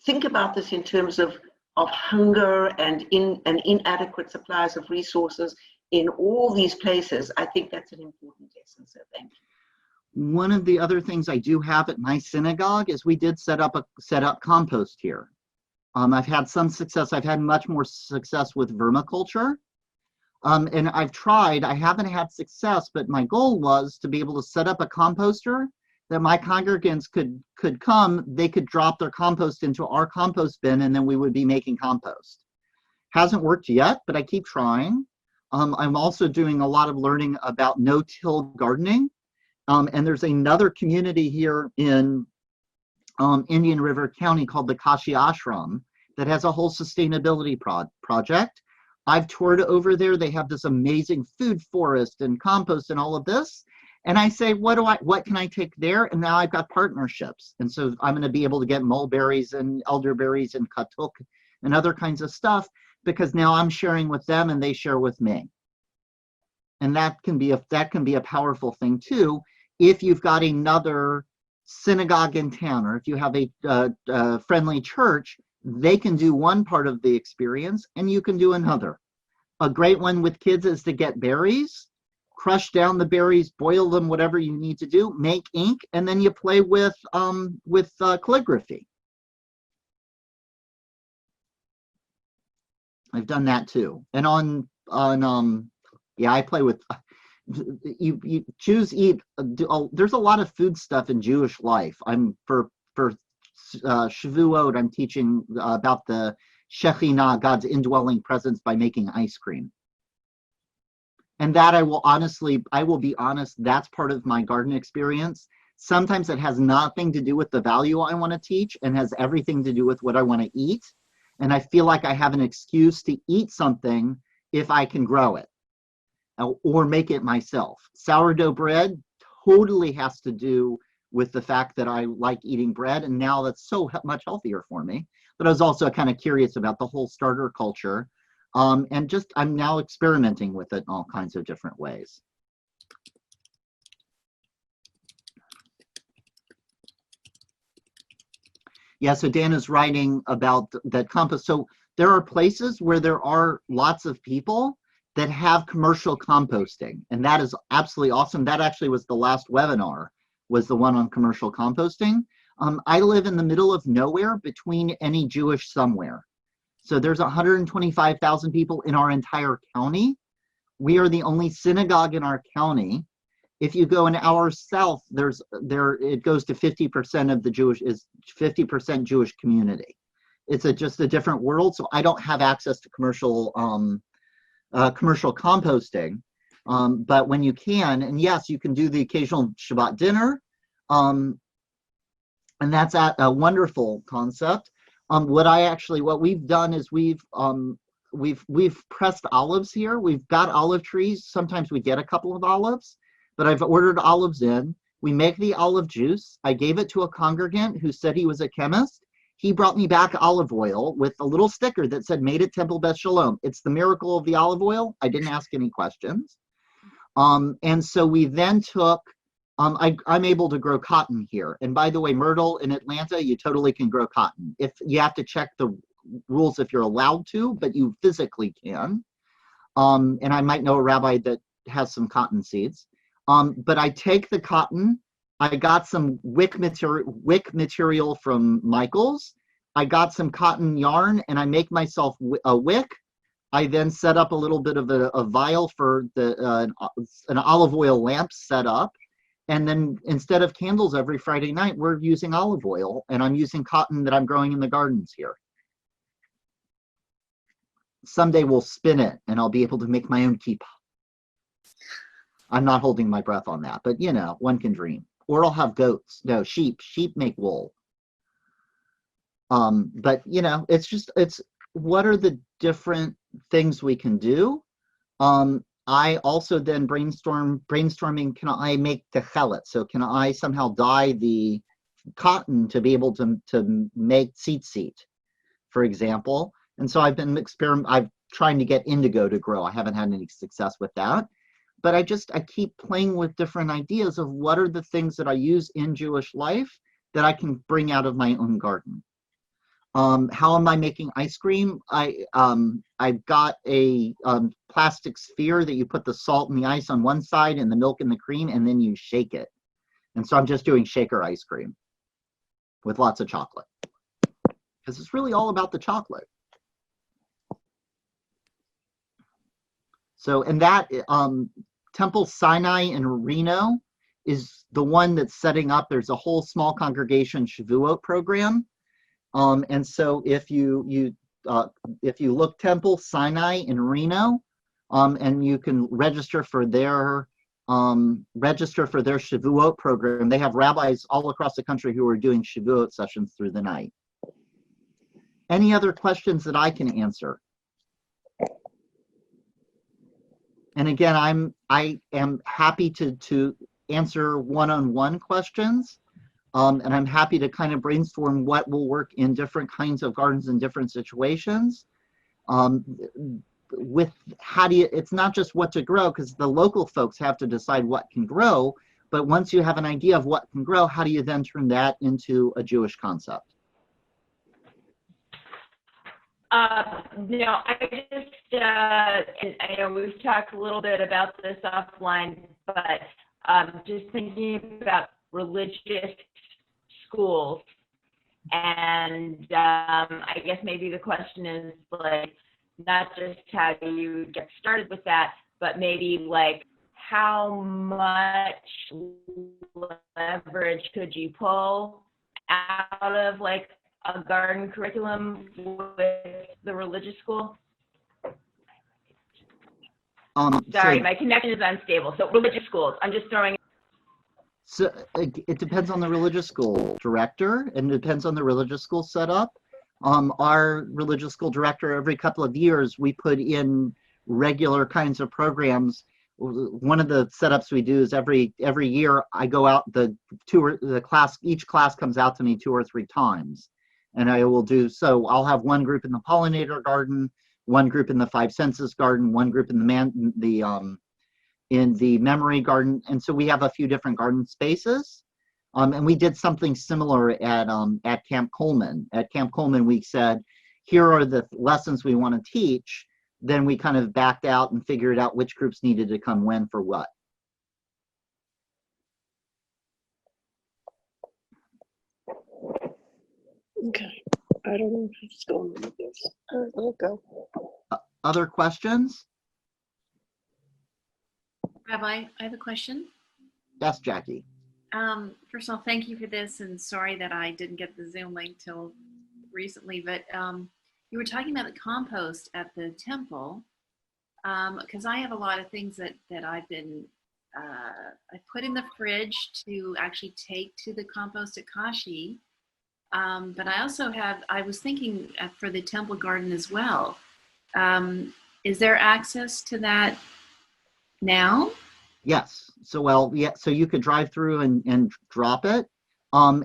[SPEAKER 3] think about this in terms of hunger and inadequate supplies of resources in all these places, I think that's an important lesson. So thank you.
[SPEAKER 1] One of the other things I do have at my synagogue is we did set up compost here. I've had some success. I've had much more success with vermiculture. And I've tried, I haven't had success, but my goal was to be able to set up a composter that my congregants could come, they could drop their compost into our compost bin, and then we would be making compost. Hasn't worked yet, but I keep trying. I'm also doing a lot of learning about no-till gardening. And there's another community here in Indian River County called the Kashi Ashram that has a whole sustainability project. I've toured over there. They have this amazing food forest and compost and all of this. And I say, what can I take there? And now I've got partnerships. And so I'm going to be able to get mulberries and elderberries and katuk and other kinds of stuff, because now I'm sharing with them and they share with me. And that can be a powerful thing too, if you've got another synagogue in town, or if you have a friendly church, they can do one part of the experience and you can do another. A great one with kids is to get berries, crush down the berries, boil them, whatever you need to do, make ink, and then you play with calligraphy. I've done that too. And I play with, Jews eat, there's a lot of food stuff in Jewish life. For Shavuot, I'm teaching about the Shekhinah, God's indwelling presence, by making ice cream. And that I will be honest, that's part of my garden experience. Sometimes it has nothing to do with the value I want to teach and has everything to do with what I want to eat. And I feel like I have an excuse to eat something if I can grow it or make it myself. Sourdough bread, totally has to do with the fact that I like eating bread, and now that's so much healthier for me. But I was also kind of curious about the whole starter culture, and just I'm now experimenting with it in all kinds of different ways. Yeah, so Dan is writing about that compost. So there are places where there are lots of people that have commercial composting, and that is absolutely awesome. That actually was the last webinar, was the one on commercial composting. I live in the middle of nowhere between any Jewish somewhere. So there's 125,000 people in our entire county. We are the only synagogue in our county. If you go an hour south, it goes to 50% of the 50% Jewish community. It's just a different world. So I don't have access to commercial composting. But when you can, and yes, you can do the occasional Shabbat dinner, and that's a wonderful concept. What we've done is we've pressed olives here. We've got olive trees. Sometimes we get a couple of olives, but I've ordered olives in. We make the olive juice. I gave it to a congregant who said he was a chemist. He brought me back olive oil with a little sticker that said made at Temple Beth Shalom. It's the miracle of the olive oil. I didn't ask any questions. And so we then took, I'm able to grow cotton here. And by the way, Myrtle in Atlanta, you totally can grow cotton. If you have to check the rules if you're allowed to, but you physically can. And I might know a rabbi that has some cotton seeds. But I take the cotton, I got some wick material from Michael's. I got some cotton yarn and I make myself a wick. I then set up a little bit of a vial for an olive oil lamp set up. And then instead of candles every Friday night, we're using olive oil, and I'm using cotton that I'm growing in the gardens here. Someday we'll spin it and I'll be able to make my own kippah. I'm not holding my breath on that, but you know, one can dream. Or I'll have goats. No, sheep. Sheep make wool. But you know, it's what are the different things we can do? I also then brainstorming, can I make techellet? So can I somehow dye the cotton to be able to make tzitzit, for example? And so I've been I'm trying to get indigo to grow. I haven't had any success with that. But I keep playing with different ideas of what are the things that I use in Jewish life that I can bring out of my own garden. How am I making ice cream? I've got a plastic sphere that you put the salt and the ice on one side and the milk and the cream, and then you shake it. And so I'm just doing shaker ice cream with lots of chocolate, because it's really all about the chocolate. So, and that Temple Sinai in Reno is the one that's setting up. There's a whole small congregation Shavuot program. And so if you look Temple Sinai in Reno, and you can register for their Shavuot program. They have rabbis all across the country who are doing Shavuot sessions through the night. Any other questions that I can answer? And again, I am happy to answer one-on-one questions. And I'm happy to kind of brainstorm what will work in different kinds of gardens in different situations. It's not just what to grow, because the local folks have to decide what can grow, but once you have an idea of what can grow, how do you then turn that into a Jewish concept?
[SPEAKER 2] No, and I know we've talked a little bit about this offline, but just thinking about religious schools, and I guess maybe the question is like not just how do you get started with that, but maybe like how much leverage could you pull out of like a garden curriculum with the religious school? Sorry, my connection is unstable. So religious schools, I'm just throwing.
[SPEAKER 1] So it depends on the religious school director, and it depends on the religious school setup. Our religious school director, every couple of years, we put in regular kinds of programs. one of the setups we do is every year I go out, each class comes out to me 2 or 3 times, and I will do, so I'll have one group in the pollinator garden, one group in the 5 senses garden, one group in the memory garden, and so we have a few different garden spaces. And we did something similar at Camp Coleman. At Camp Coleman, we said, here are the lessons we want to teach. Then we kind of backed out and figured out which groups needed to come when for what.
[SPEAKER 5] Okay, I don't know what's going on with this. All right, I'll go.
[SPEAKER 1] Other questions?
[SPEAKER 6] Rabbi, I have a question.
[SPEAKER 1] Yes, Jackie.
[SPEAKER 6] First of all, thank you for this, and sorry that I didn't get the Zoom link till recently, but you were talking about the compost at the temple, because I have a lot of things that I've been, I put in the fridge to actually take to the compost at Kashi, but I also I was thinking for the temple garden as well. Is there access to that now?
[SPEAKER 1] Yes. So, yeah, so you could drive through and drop it. One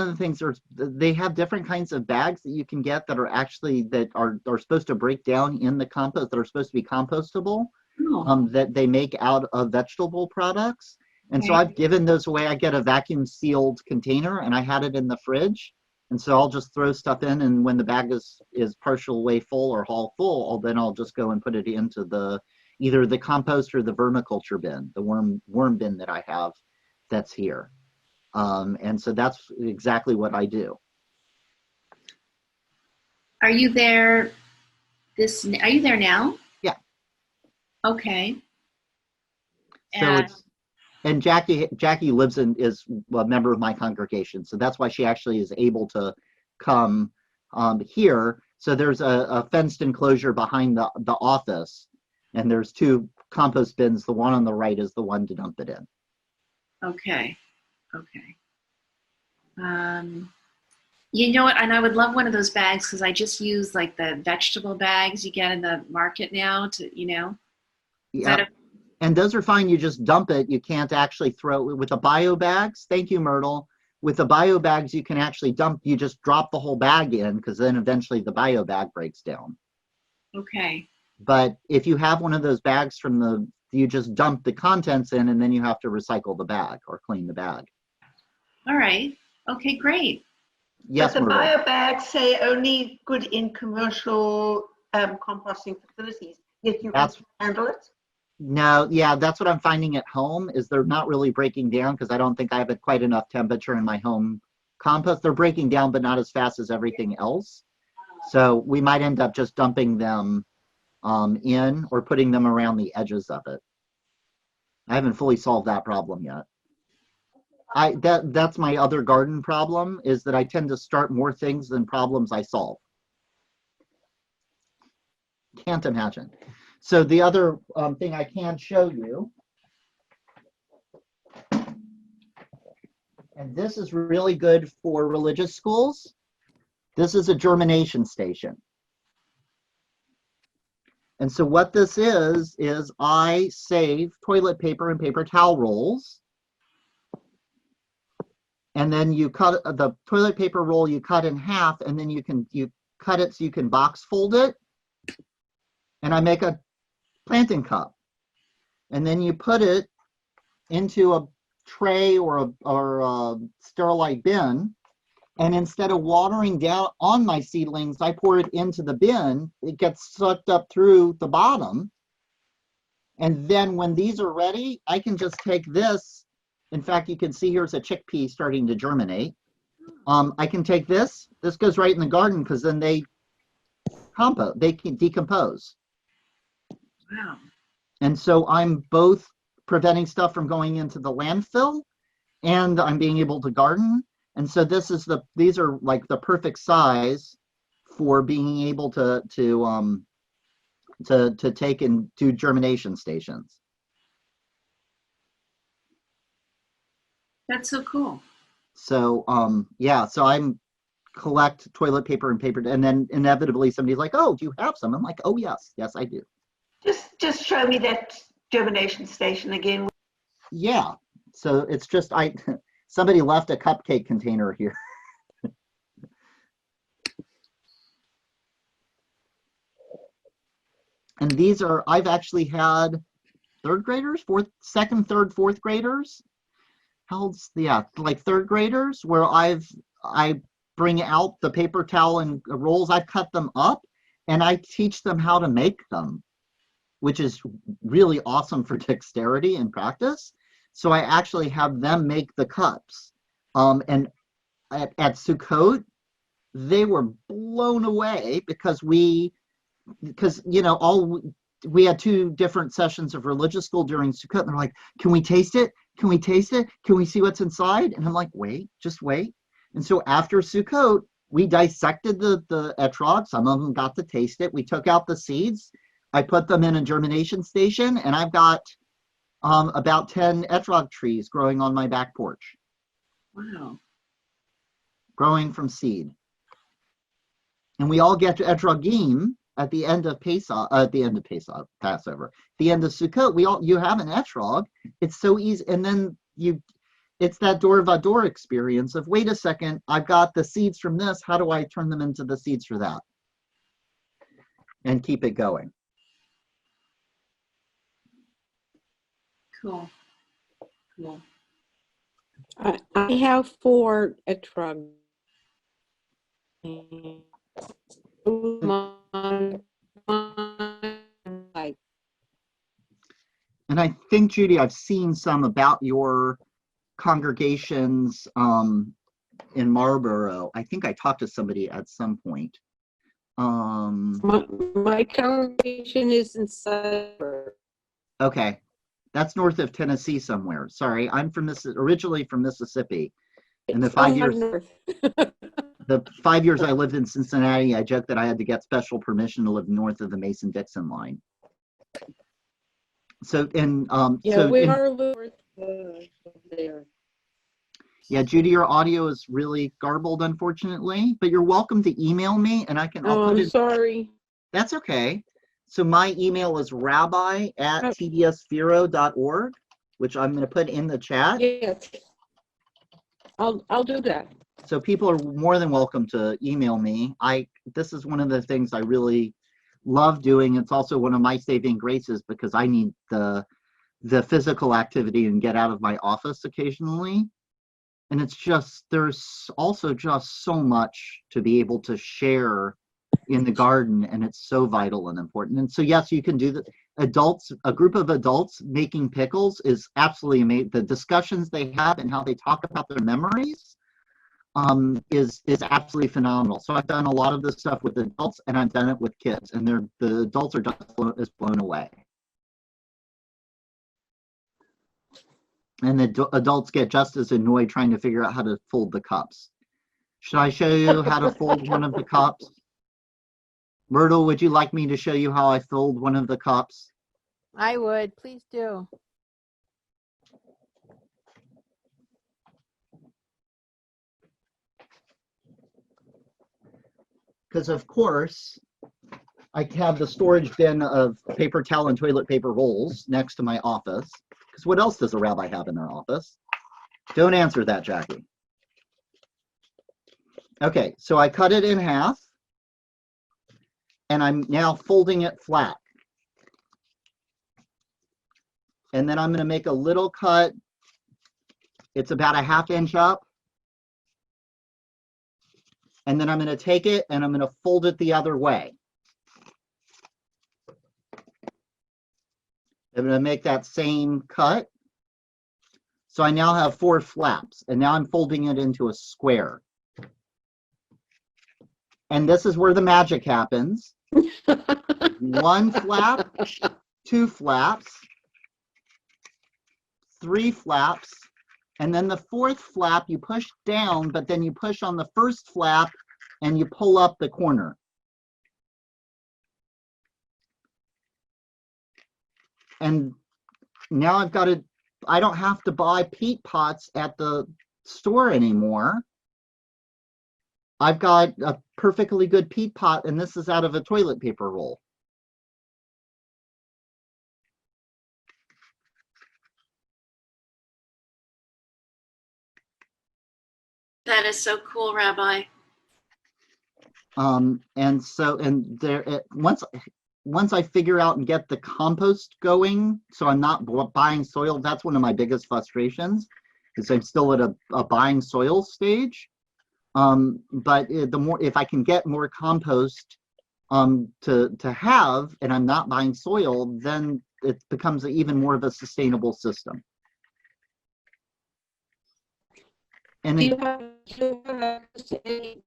[SPEAKER 1] of the things, they have different kinds of bags that you can get that are supposed to break down in the compost, that are supposed to be compostable, that they make out of vegetable products. And so I've given those away. I get a vacuum sealed container and I had it in the fridge. And so I'll just throw stuff in, and when the bag is partial way full or half full, then I'll just go and put it into either the compost or the vermiculture bin, the worm bin that I have that's here. And so that's exactly what I do.
[SPEAKER 6] Are you there are you there now?
[SPEAKER 1] Yeah.
[SPEAKER 6] Okay.
[SPEAKER 1] And Jackie is a member of my congregation, so that's why she actually is able to come here. So there's a fenced enclosure behind the office, and there's 2 compost bins. The one on the right is the one to dump it in.
[SPEAKER 6] Okay. You know what? And I would love one of those bags, because I just use like the vegetable bags you get in the market now
[SPEAKER 1] Yeah. And those are fine. You just dump it. You can't actually throw it with the bio bags. Thank you, Myrtle. With the bio bags, you can actually dump. You just drop the whole bag in, because then eventually the bio bag breaks down.
[SPEAKER 6] Okay.
[SPEAKER 1] But if you have one of those bags you just dump the contents in, and then you have to recycle the bag or clean the bag.
[SPEAKER 6] All right. Okay, great.
[SPEAKER 1] Yes,
[SPEAKER 3] but the
[SPEAKER 1] Myrtle.
[SPEAKER 3] bio bags say only good in commercial composting facilities, yet you can handle it?
[SPEAKER 1] No, yeah, that's what I'm finding at home, is they're not really breaking down, because I don't think I have quite enough temperature in my home compost. They're breaking down, but not as fast as everything else. So we might end up just dumping them in, or putting them around the edges of it. I haven't fully solved that problem yet. That's my other garden problem, is that I tend to start more things than problems I solve. Can't imagine. So the other thing I can show you, and this is really good for religious schools. This is a germination station. And so what this is I save toilet paper and paper towel rolls. And then you cut the toilet paper roll, you cut in half, and then you cut it so you can box fold it. And I make a planting cup. And then you put it into a tray or a sterilite bin. And instead of watering down on my seedlings, I pour it into the bin. It gets sucked up through the bottom. And then when these are ready, I can just take this. In fact, you can see here's a chickpea starting to germinate. I can take this. This goes right in the garden, because then they can decompose.
[SPEAKER 6] Wow.
[SPEAKER 1] And so I'm both preventing stuff from going into the landfill, and I'm being able to garden. And so these are like the perfect size for being able to take and do germination stations.
[SPEAKER 6] That's so cool.
[SPEAKER 1] So yeah, so I'm collect toilet paper and paper, and then inevitably somebody's like, "Oh, do you have some?" I'm like, "Oh yes, I do."
[SPEAKER 3] Just show me that germination station again?
[SPEAKER 1] Yeah. So it's just somebody left a cupcake container here. And these are, I've actually had third graders, second, third, fourth graders. How old's, yeah, like third graders, where I bring out the paper towel and rolls, I cut them up and I teach them how to make them, which is really awesome for dexterity and practice. So I actually have them make the cups. And at Sukkot, they were blown away because we had 2 different sessions of religious school during Sukkot. And they're like, can we taste it? Can we taste it? Can we see what's inside? And I'm like, wait, just wait. And so after Sukkot, we dissected the etrog. Some of them got to taste it. We took out the seeds. I put them in a germination station, and I've got about 10 etrog trees growing on my back porch.
[SPEAKER 6] Wow.
[SPEAKER 1] Growing from seed. And we all get to etrogim at the end of Passover, Passover. The end of Sukkot, you have an etrog. It's so easy, and then it's that Dor Vador experience of, wait a second, I've got the seeds from this. How do I turn them into the seeds for that? And keep it going.
[SPEAKER 6] Cool. Cool.
[SPEAKER 5] I have 4 etrog.
[SPEAKER 1] And I think, Judy, I've seen some about your congregations in Marlborough. I think I talked to somebody at some point.
[SPEAKER 5] My congregation is in Cyber.
[SPEAKER 1] Okay. That's north of Tennessee somewhere. Sorry, I'm originally from Mississippi. And the 5 years the 5 years I lived in Cincinnati, I joked that I had to get special permission to live north of the Mason-Dixon line. So,
[SPEAKER 5] we are a little there.
[SPEAKER 1] Yeah, Judy, your audio is really garbled, unfortunately, but you're welcome to email me, and
[SPEAKER 5] I'm sorry.
[SPEAKER 1] That's okay. So my email is rabbi@tdsphero.org, which I'm going to put in the chat.
[SPEAKER 5] Yes, I'll do that.
[SPEAKER 1] So people are more than welcome to email me. This is one of the things I really love doing. It's also one of my saving graces because I need the physical activity and get out of my office occasionally. And there's also just so much to be able to share in the garden, and it's so vital and important. And so, yes, you can do that. A group of adults making pickles is absolutely amazing. The discussions they have and how they talk about their memories is absolutely phenomenal. So I've done a lot of this stuff with adults, and I've done it with kids, and the adults are just blown away. And the adults get just as annoyed trying to figure out how to fold the cups. Should I show you how to fold one of the cups? Myrtle, would you like me to show you how I fold one of the cups?
[SPEAKER 7] I would. Please do.
[SPEAKER 1] Because, of course, I have the storage bin of paper towel and toilet paper rolls next to my office. Because what else does a rabbi have in their office? Don't answer that, Jackie. Okay, so I cut it in half. And I'm now folding it flat. And then I'm going to make a little cut. It's about a 1/2 inch up. And then I'm going to take it and I'm going to fold it the other way. I'm going to make that same cut. So I now have 4 flaps, and now I'm folding it into a square. And this is where the magic happens. 1 flap, 2 flaps, 3 flaps, and then the 4th flap you push down, but then you push on the 1st flap and you pull up the corner. And now I don't have to buy peat pots at the store anymore. I've got a perfectly good peat pot, and this is out of a toilet paper roll.
[SPEAKER 6] That is so cool, Rabbi.
[SPEAKER 1] And so, and there, once I figure out and get the compost going, so I'm not buying soil, that's one of my biggest frustrations, because I'm still at a buying soil stage. But the more, if I can get more compost to have, and I'm not buying soil, then it becomes even more of a sustainable system. And
[SPEAKER 5] Do you have any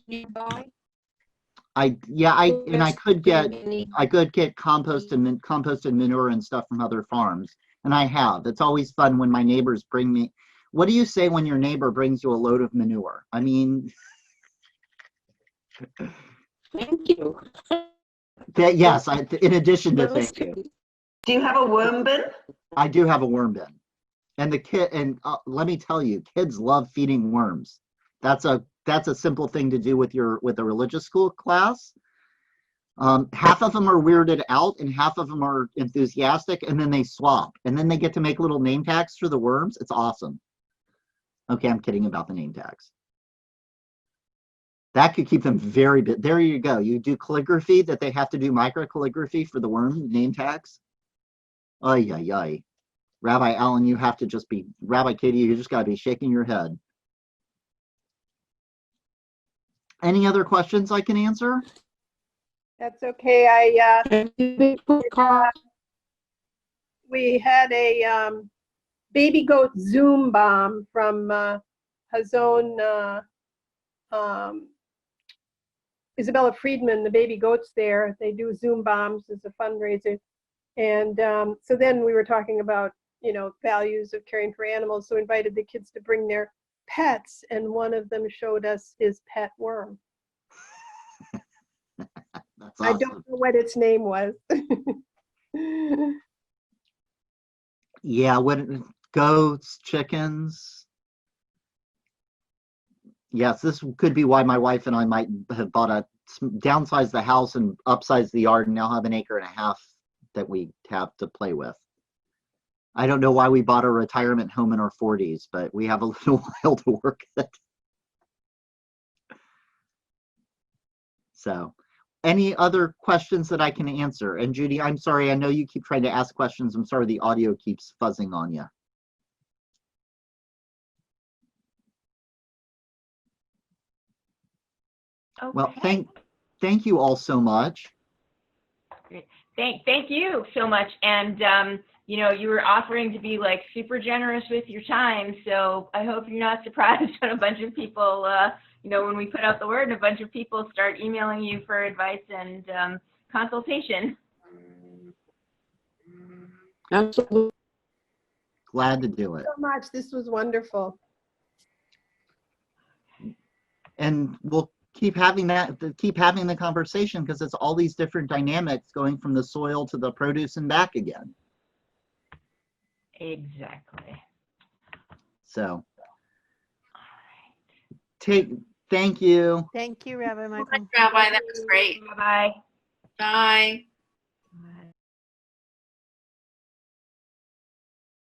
[SPEAKER 5] nearby?
[SPEAKER 1] I could get compost and composted manure and stuff from other farms, and I have. It's always fun when my neighbors bring me. What do you say when your neighbor brings you a load of manure? I mean,
[SPEAKER 5] Thank you.
[SPEAKER 1] Yes. In addition to thank you,
[SPEAKER 3] Do you have a worm bin?
[SPEAKER 1] I do have a worm bin, and let me tell you, kids love feeding worms. That's a simple thing to do with a religious school class. Half of them are weirded out and half of them are enthusiastic, and then they swap, and then they get to make little name tags for the worms. It's awesome. Okay, I'm kidding about the name tags. That could keep them very bit. There you go. You do calligraphy that they have to do micro calligraphy for the worm name tags. Ay, ay, ay. Rabbi Allen, you have to just be, Rabbi Katie, you just got to be shaking your head. Any other questions I can answer?
[SPEAKER 7] That's okay. We had a baby goat Zoom bomb from Hazon Isabella Friedman, the baby goats there. They do Zoom bombs as a fundraiser. And so then we were talking about, values of caring for animals. So invited the kids to bring their pets, and one of them showed us his pet worm.
[SPEAKER 1] That's awesome.
[SPEAKER 7] I don't know what its name was.
[SPEAKER 1] Yeah, goats, chickens. Yes, this could be why my wife and I might have downsized the house and upsized the yard and now have an 1.5 acres that we have to play with. I don't know why we bought a retirement home in our 40s, but we have a little while to work it. So, any other questions that I can answer? And Judy, I'm sorry, I know you keep trying to ask questions. I'm sorry, the audio keeps fuzzing on you.
[SPEAKER 2] Okay.
[SPEAKER 1] Well, thank you all so much.
[SPEAKER 2] Great. Thank you so much. And you were offering to be like super generous with your time. So I hope you're not surprised when a bunch of people, when we put out the word, a bunch of people start emailing you for advice and consultation.
[SPEAKER 5] Absolutely.
[SPEAKER 1] Glad to do it.
[SPEAKER 7] So much. This was wonderful.
[SPEAKER 1] And we'll keep having the conversation, because it's all these different dynamics going from the soil to the produce and back again.
[SPEAKER 2] Exactly.
[SPEAKER 1] So, thank you.
[SPEAKER 7] Thank you, Rabbi Michael.
[SPEAKER 6] Rabbi, that was great.
[SPEAKER 2] Bye-bye.
[SPEAKER 6] Bye.